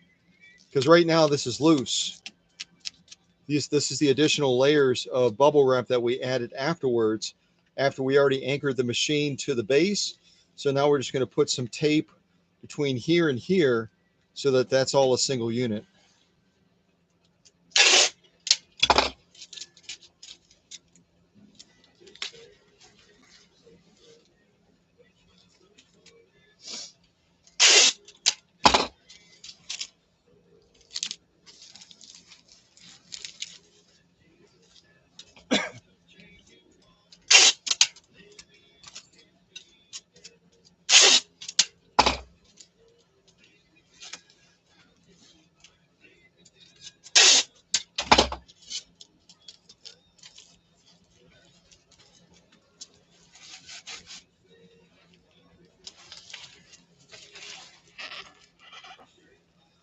because right now this is loose. This is the additional layers of bubble wrap that we added afterwards after we already anchored the machine to the base. So now we're just going to put some tape between here and here so that that's all a single unit.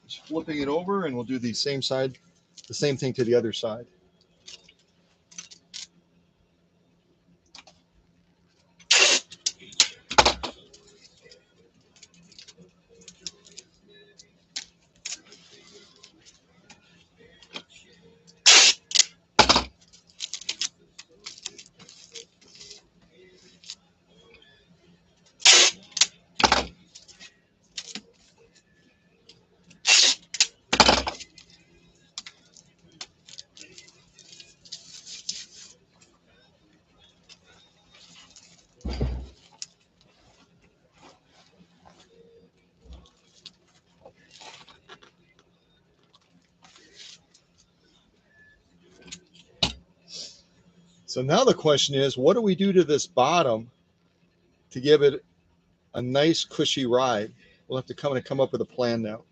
Just flipping it over and we'll do the same side, the same thing to the other side. So now the question is, what do we do to this bottom to give it a nice cushy ride? We'll have to come up with a plan now.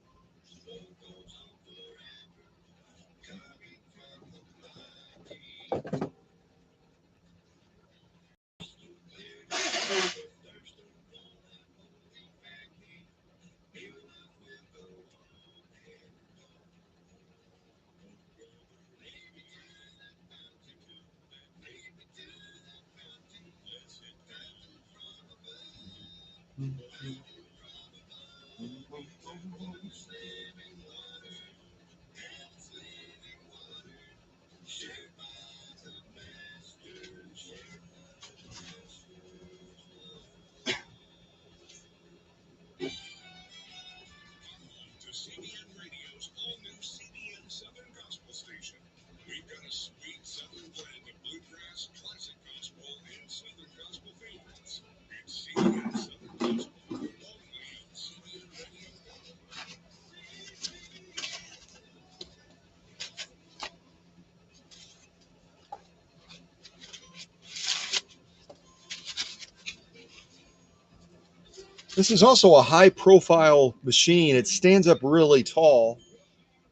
This is also a high profile machine. It stands up really tall.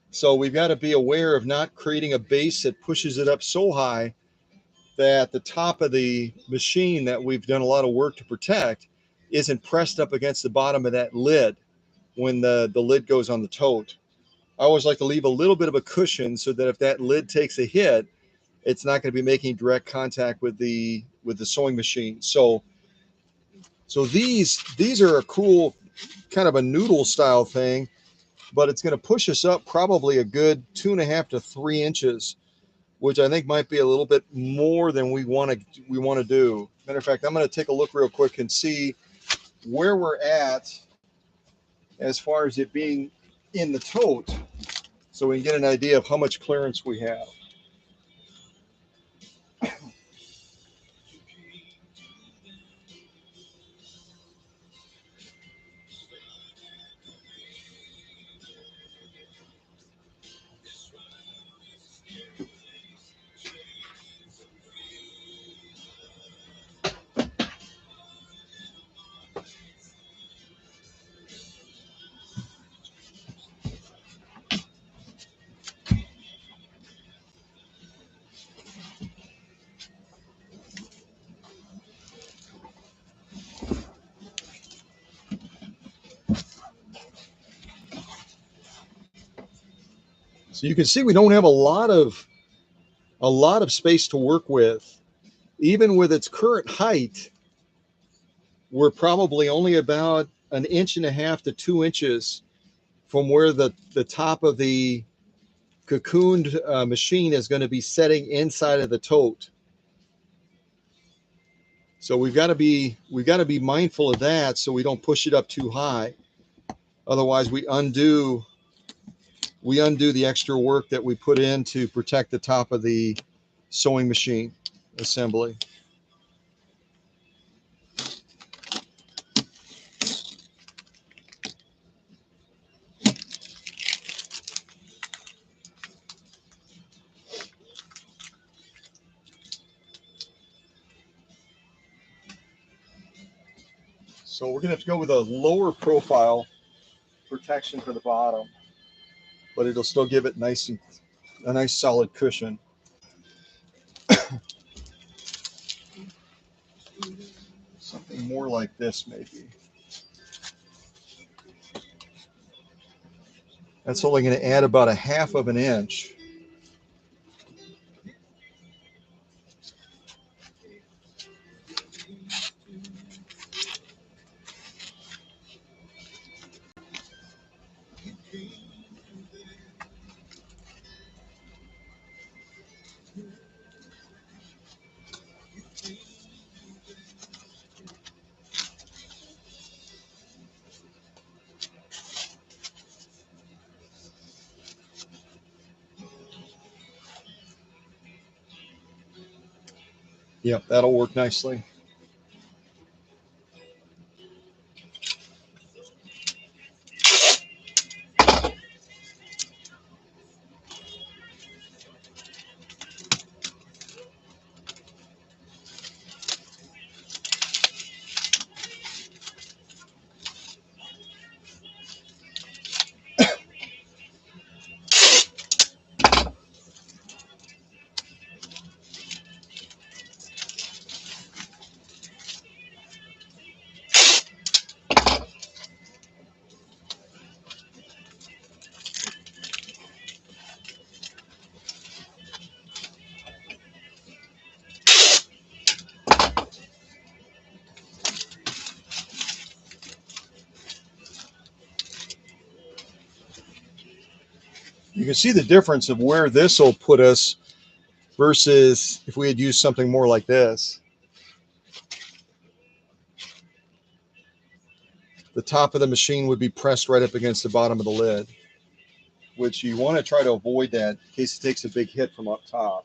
So we've got to be aware of not creating a base that pushes it up so high that the top of the machine that we've done a lot of work to protect isn't pressed up against the bottom of that lid when the lid goes on the tote. I always like to leave a little bit of a cushion so that if that lid takes a hit, it's not going to be making direct contact with the sewing machine. So these are a cool kind of a noodle style thing, but it's going to push us up probably a good 2.5 to 3 inches, which I think might be a little bit more than we want to do. Matter of fact, I'm going to take a look real quick and see where we're at as far as it being in the tote, so we can get an idea of how much clearance we have. So you can see we don't have a lot of space to work with. Even with its current height, we're probably only about 1.5 to 2 inches from where the top of the cocooned machine is going to be setting inside of the tote. So we've got to be mindful of that so we don't push it up too high. Otherwise, we undo the extra work that we put in to protect the top of the sewing machine assembly. So we're going to have to go with a lower profile protection for the bottom, but it'll still give it a nice solid cushion. Something more like this, maybe. That's only going to add about 1/2 of an inch. Yep, that'll work nicely. You can see the difference of where this will put us versus if we had used something more like this. The top of the machine would be pressed right up against the bottom of the lid, which you want to try to avoid that in case it takes a big hit from up top.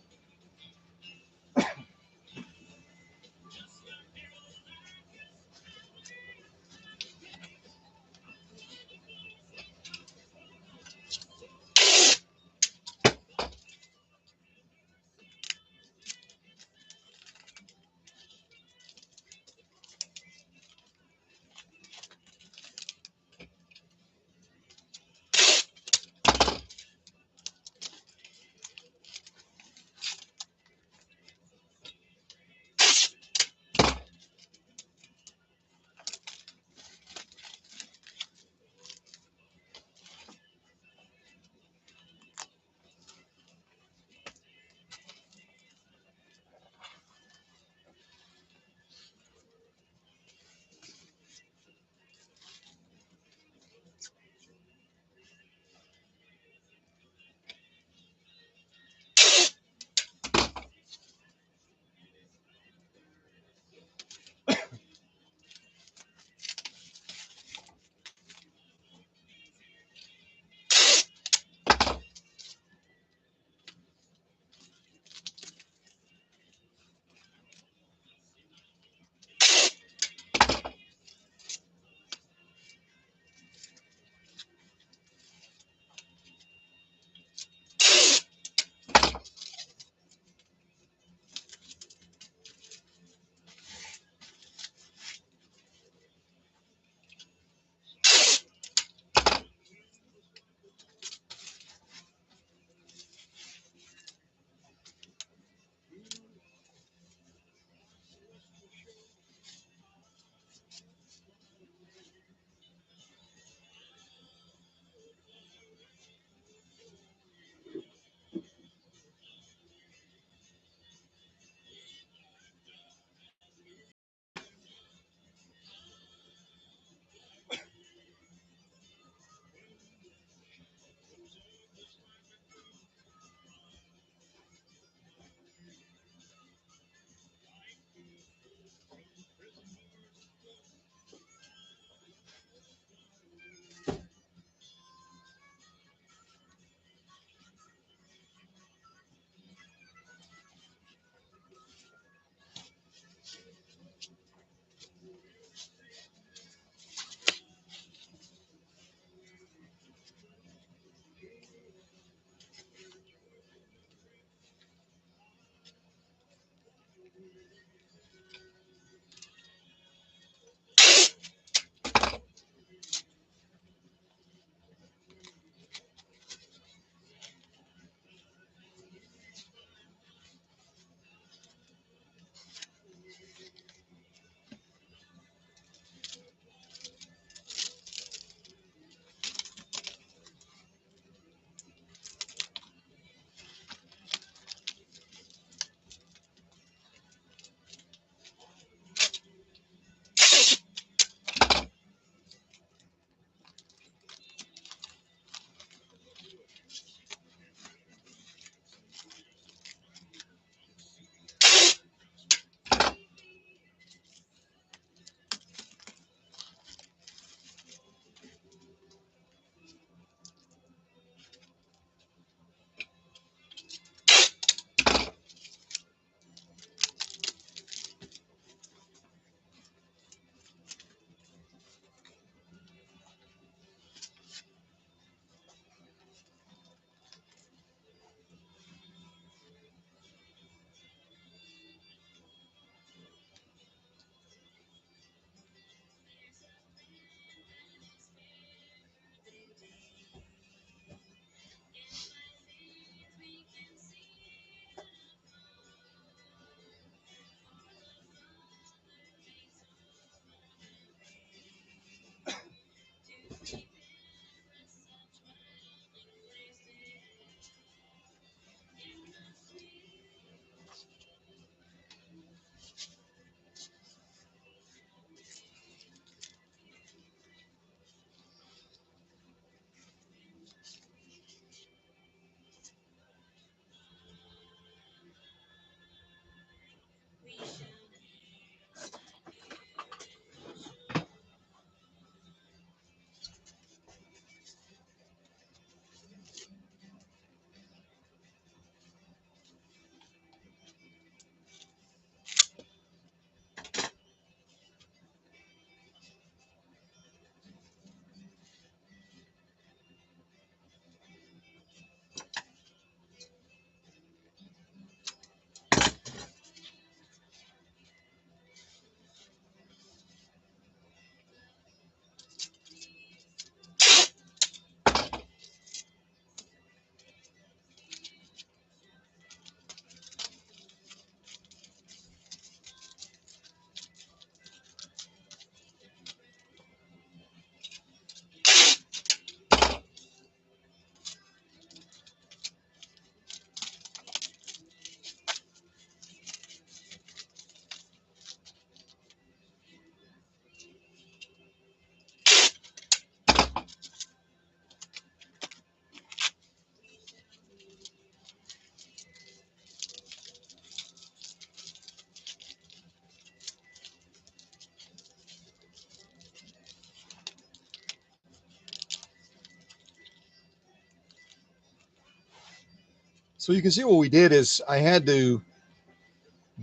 So you can see what we did is I had to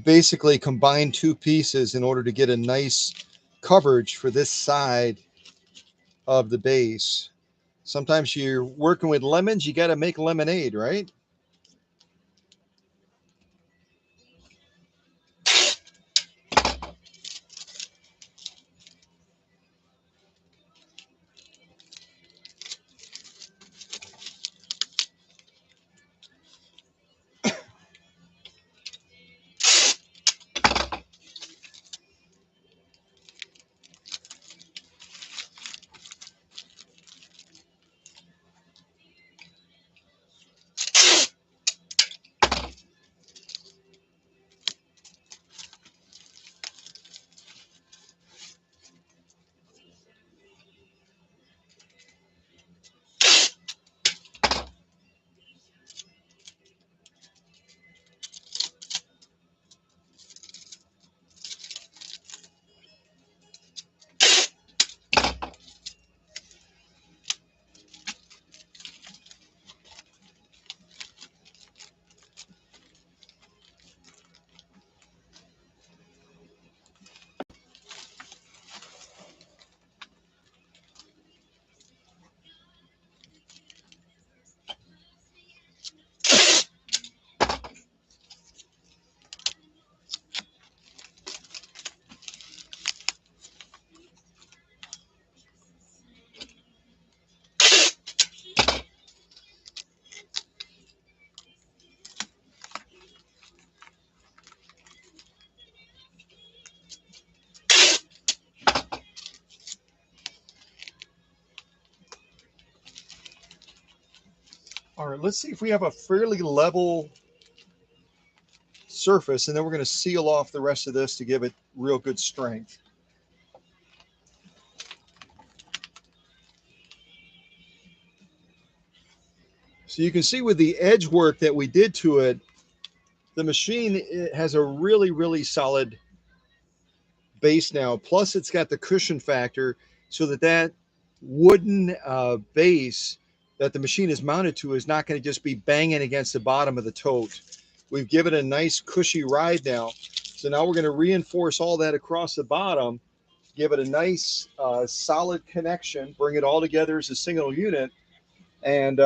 basically combine two pieces in order to get a nice coverage for this side of the base. Sometimes you're working with lemons, you got to make lemonade, right? All right, let's see if we have a fairly level surface, and then we're going to seal off the rest of this to give it real good strength. So you can see with the edge work that we did to it, the machine, it has a really, really solid base now. Plus, it's got the cushion factor so that that wooden base that the machine is mounted to is not going to just be banging against the bottom of the tote. We've given it a nice cushy ride now. So now we're going to reinforce all that across the bottom, give it a nice solid connection, bring it all together as a single unit, and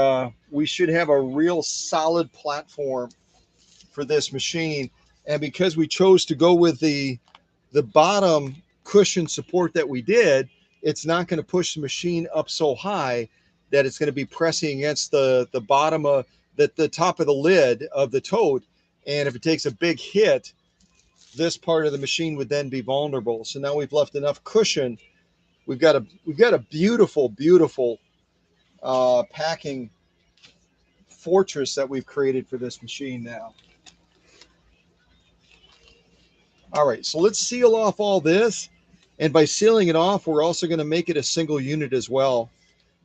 we should have a real solid platform for this machine. And because we chose to go with the bottom cushion support that we did, it's not going to push the machine up so high that it's going to be pressing against the bottom of the top of the lid of the tote. And if it takes a big hit, this part of the machine would then be vulnerable. So now we've left enough cushion. We've got a beautiful, beautiful packing fortress that we've created for this machine now. All right, so let's seal off all this. And by sealing it off, we're also going to make it a single unit as well.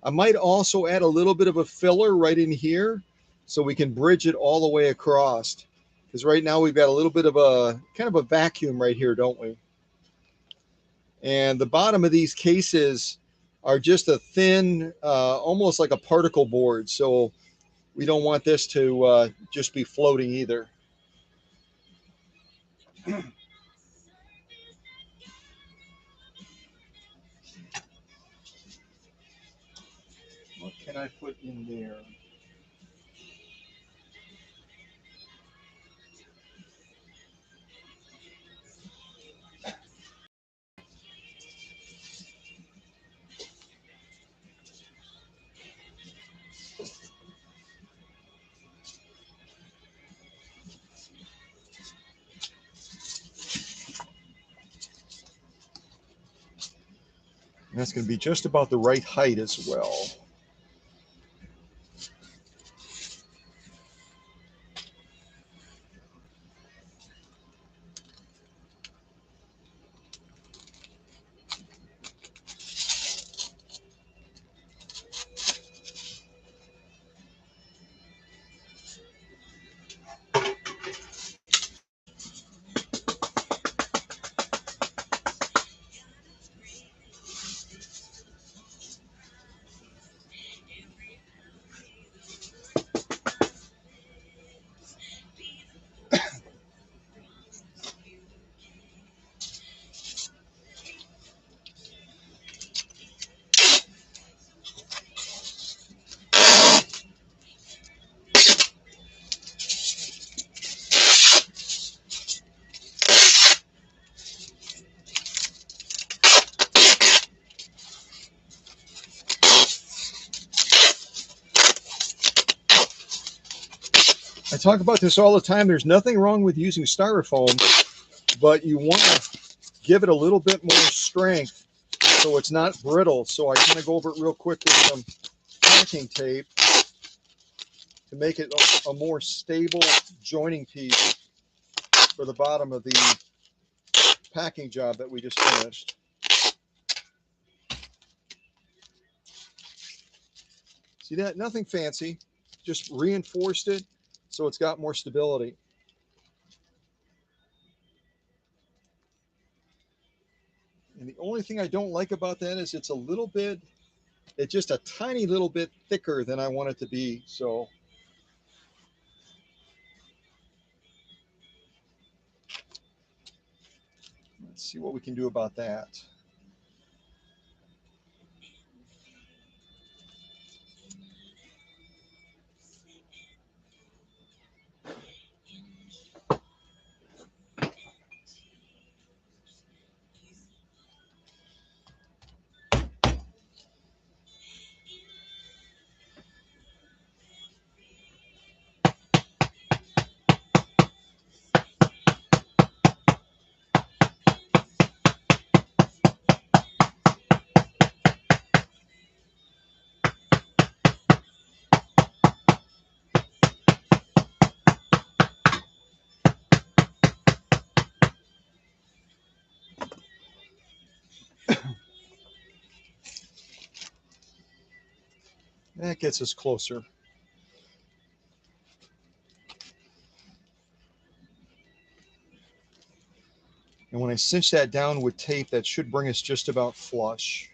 I might also add a little bit of a filler right in here so we can bridge it all the way across. Because right now we've got a little bit of a kind of a vacuum right here, don't we? And the bottom of these cases are just a thin, almost like a particle board. So we don't want this to just be floating either. What can I put in there? And that's going to be just about the right height as well. talk about this all the time. There's nothing wrong with using styrofoam, but you want to give it a little bit more strength so it's not brittle. So I kind of go over it real quick with some packing tape to make it a more stable joining piece for the bottom of the packing job that we just finished. See that? Nothing fancy, just reinforced it so it's got more stability. And the only thing I don't like about that is it's just a tiny little bit thicker than I want it to be. So let's see what we can do about that. That gets us closer. And when I cinch that down with tape, that should bring us just about flush.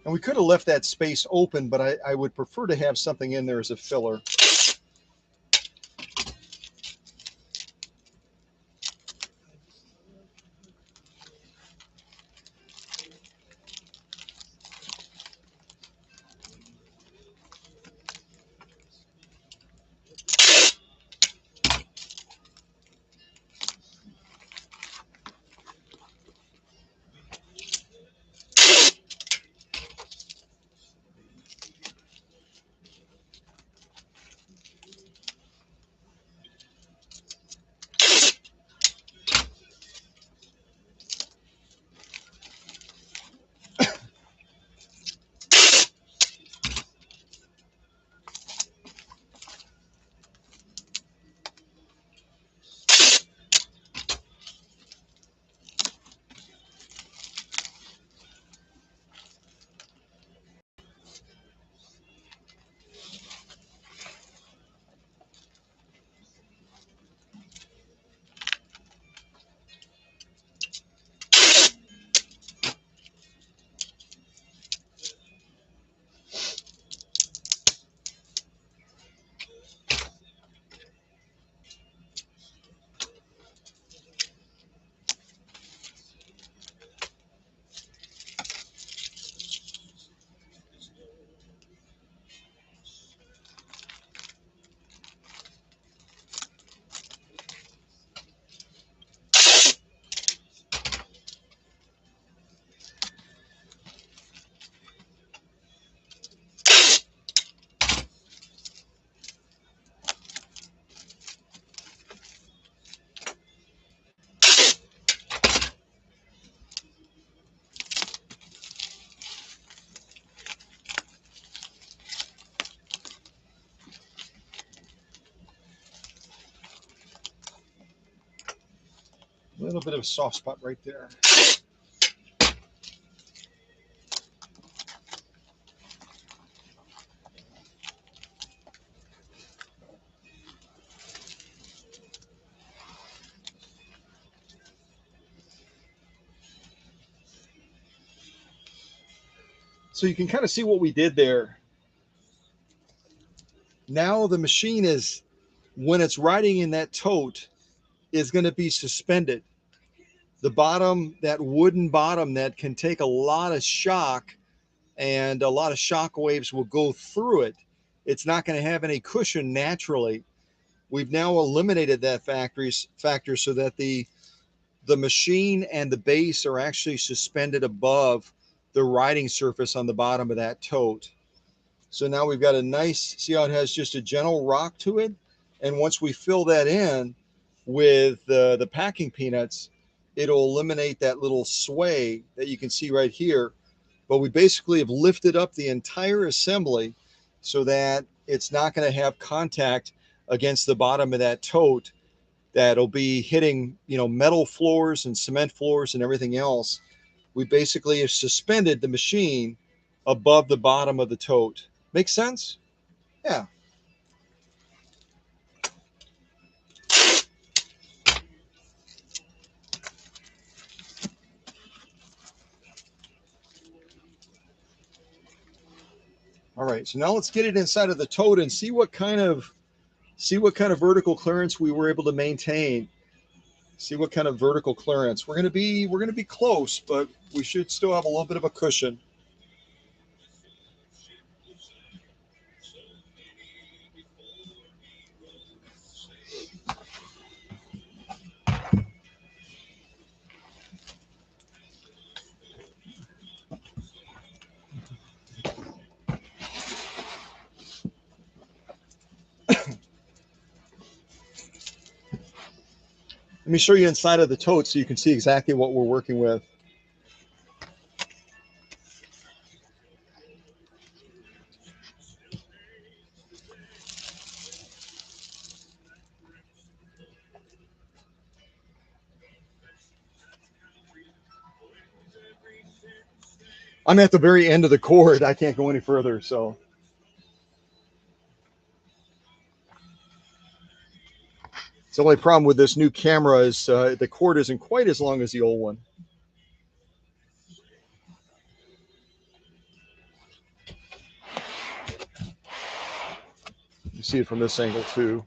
And we could have left that space open, but I would prefer to have something in there as a filler. A little bit of a soft spot right there. So you can kind of see what we did there. Now the machine is, when it's riding in that tote, is going to be suspended. The bottom, that wooden bottom that can take a lot of shock, and a lot of shock waves will go through it. It's not going to have any cushion naturally. We've now eliminated that factor so that the machine and the base are actually suspended above the riding surface on the bottom of that tote. So now we've got a nice, see how it has just a gentle rock to it? And once we fill that in with the packing peanuts, it'll eliminate that little sway that you can see right here. But we basically have lifted up the entire assembly so that it's not going to have contact against the bottom of that tote that'll be hitting, metal floors and cement floors and everything else. We basically have suspended the machine above the bottom of the tote. Make sense? Yeah. All right. So now let's get it inside of the tote and see what kind of vertical clearance we were able to maintain. See what kind of vertical clearance. We're going to be close, but we should still have a little bit of a cushion. Let me show you inside of the tote so you can see exactly what we're working with. I'm at the very end of the cord. I can't go any further. So the only problem with this new camera is the cord isn't quite as long as the old one. You see it from this angle too.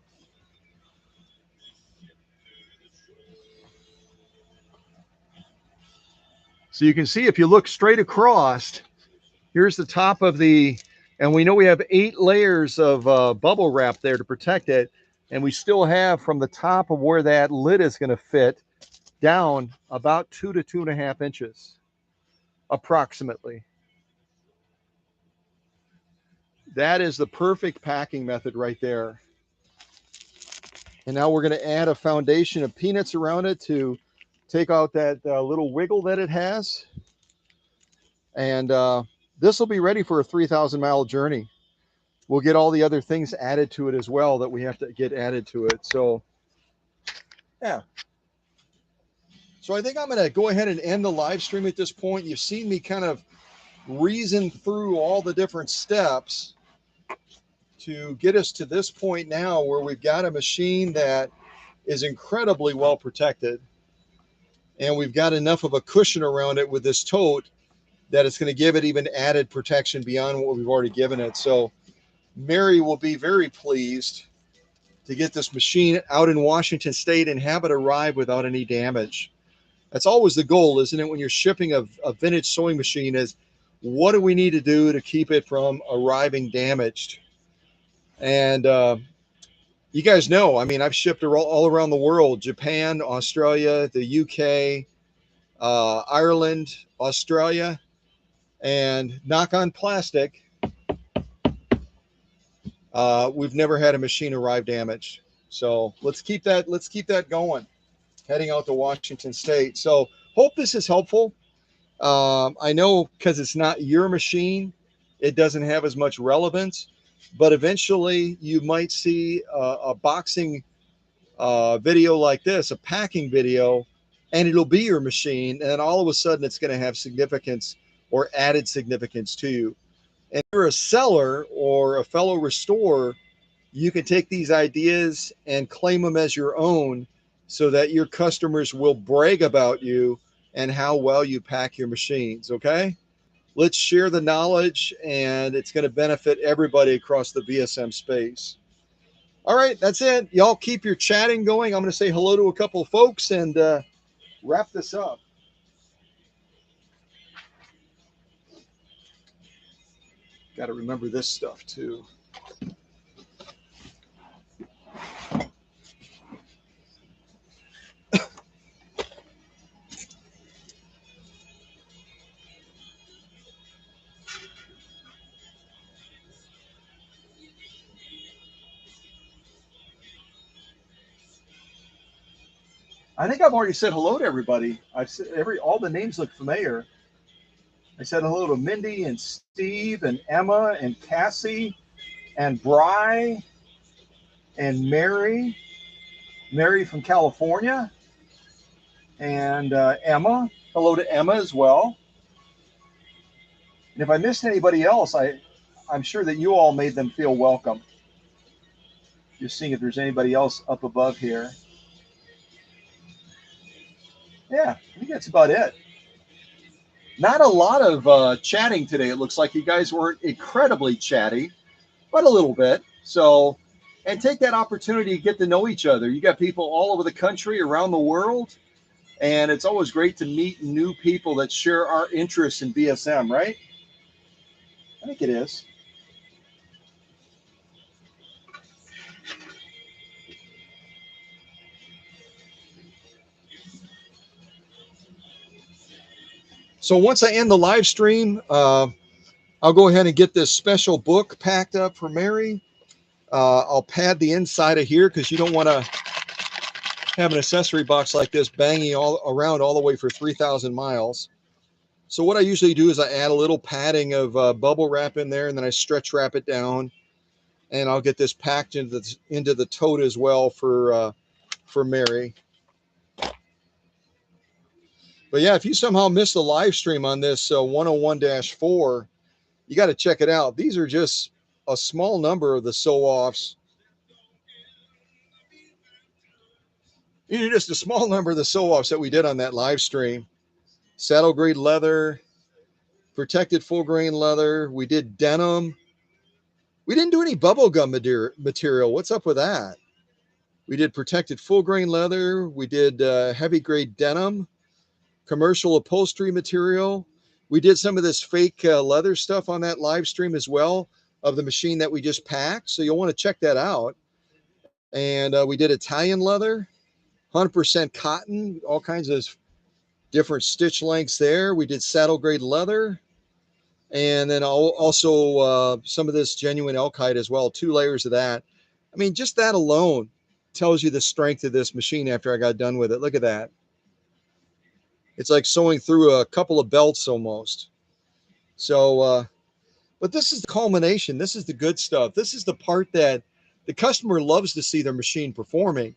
So you can see if you look straight across, here's the top of and we know we have 8 layers of bubble wrap there to protect it. And we still have from the top of where that lid is going to fit down about 2 to 2.5 inches, approximately. That is the perfect packing method right there. And now we're going to add a foundation of peanuts around it to take out that little wiggle that it has. And this will be ready for a 3,000-mile journey. We'll get all the other things added to it as well that we have to get added to it. So, yeah. So I think I'm going to go ahead and end the live stream at this point. You've seen me kind of reason through all the different steps to get us to this point now where we've got a machine that is incredibly well protected. And we've got enough of a cushion around it with this tote that it's going to give it even added protection beyond what we've already given it. So Mary will be very pleased to get this machine out in Washington State and have it arrive without any damage. That's always the goal, isn't it? When you're shipping a vintage sewing machine, is what do we need to do to keep it from arriving damaged? And you guys know, I mean, I've shipped all around the world: Japan, Australia, the UK, Ireland, Australia, and knock on plastic, we've never had a machine arrive damaged. So let's keep that going, heading out to Washington State. So hope this is helpful. I know because it's not your machine, it doesn't have as much relevance, but eventually you might see a boxing video like this, a packing video, and it'll be your machine. And then all of a sudden it's going to have significance or added significance to you. And if you're a seller or a fellow restorer, you can take these ideas and claim them as your own so that your customers will brag about you and how well you pack your machines. Okay. Let's share the knowledge, and it's going to benefit everybody across the VSM space. All right, that's it. Y'all keep your chatting going. I'm going to say hello to a couple of folks and wrap this up. Got to remember this stuff too. I think I've already said hello to everybody. I've said all the names look familiar. I said hello to Mindy and Steve and Emma and Cassie and Bry and Mary from California, and Emma. Hello to Emma as well. And if I missed anybody else, I'm sure that you all made them feel welcome. Just seeing if there's anybody else up above here. Yeah, I think that's about it. Not a lot of chatting today. It looks like you guys weren't incredibly chatty, but a little bit. So, and take that opportunity to get to know each other. You got people all over the country, around the world, and it's always great to meet new people that share our interests in BSM, right? I think it is. So once I end the live stream, I'll go ahead and get this special book packed up for Mary. I'll pad the inside of here because you don't want to have an accessory box like this banging all around all the way for 3,000 miles. So what I usually do is I add a little padding of bubble wrap in there, and then I stretch wrap it down, and I'll get this packed into the tote as well for Mary. But yeah, if you somehow missed the live stream on this 101-4, you got to check it out. These are just a small number of the sew-offs. These are just a small number of the sew-offs that we did on that live stream. Saddle grade leather, protected full grain leather. We did denim. We didn't do any bubblegum material. What's up with that? We did protected full grain leather. We did heavy grade denim, commercial upholstery material. We did some of this fake leather stuff on that live stream as well of the machine that we just packed. So you'll want to check that out. And we did Italian leather, 100% cotton, all kinds of different stitch lengths there. We did saddle grade leather. And then also some of this genuine elk hide as well, 2 layers of that. I mean, just that alone tells you the strength of this machine after I got done with it. Look at that. It's like sewing through a couple of belts almost. So, but this is the culmination. This is the good stuff. This is the part that the customer loves to see their machine performing,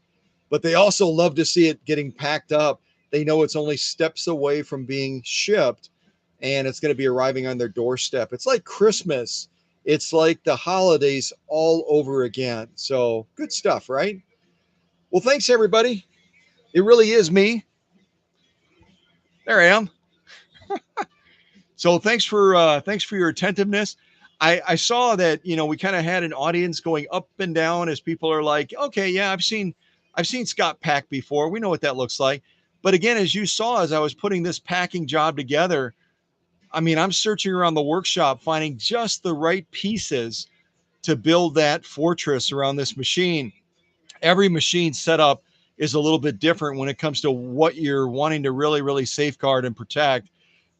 but they also love to see it getting packed up. They know it's only steps away from being shipped, and it's going to be arriving on their doorstep. It's like Christmas. It's like the holidays all over again. So good stuff, right? Well, thanks everybody. It really is me. There I am. So thanks for your attentiveness. I saw that we kind of had an audience going up and down as people are like, okay, yeah, I've seen Scott pack before. We know what that looks like. But again, as you saw, as I was putting this packing job together, I mean, I'm searching around the workshop, finding just the right pieces to build that fortress around this machine. Every machine setup is a little bit different when it comes to what you're wanting to really, really safeguard and protect.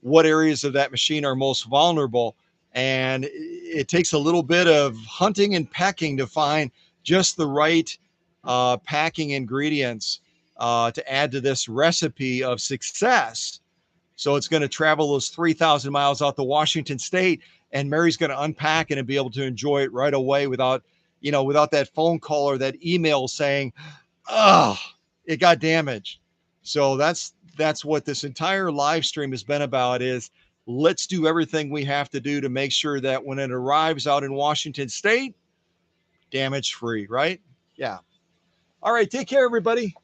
What areas of that machine are most vulnerable. And it takes a little bit of hunting and pecking to find just the right packing ingredients to add to this recipe of success. So it's going to travel those 3,000 miles out to Washington State, and Mary's going to unpack it and be able to enjoy it right away without that phone call or that email saying, "Oh, it got damaged." So that's what this entire live stream has been about, is let's do everything we have to do to make sure that when it arrives out in Washington State, damage free, right? Yeah. All right. Take care, everybody.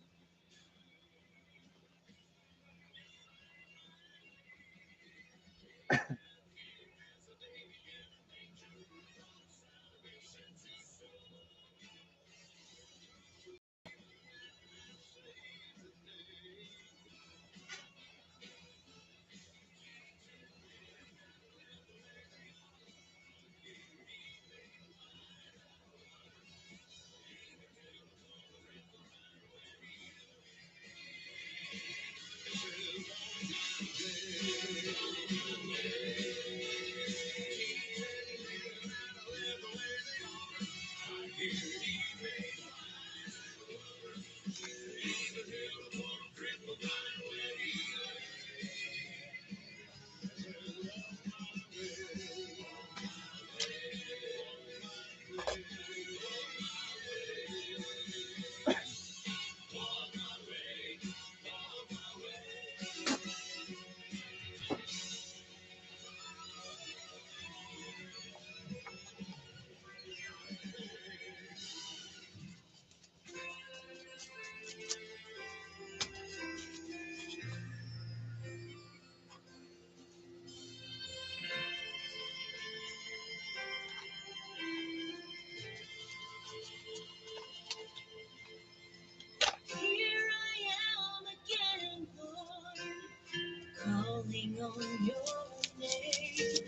on your name.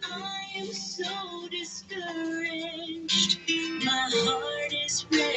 I am so discouraged. My heart is ready.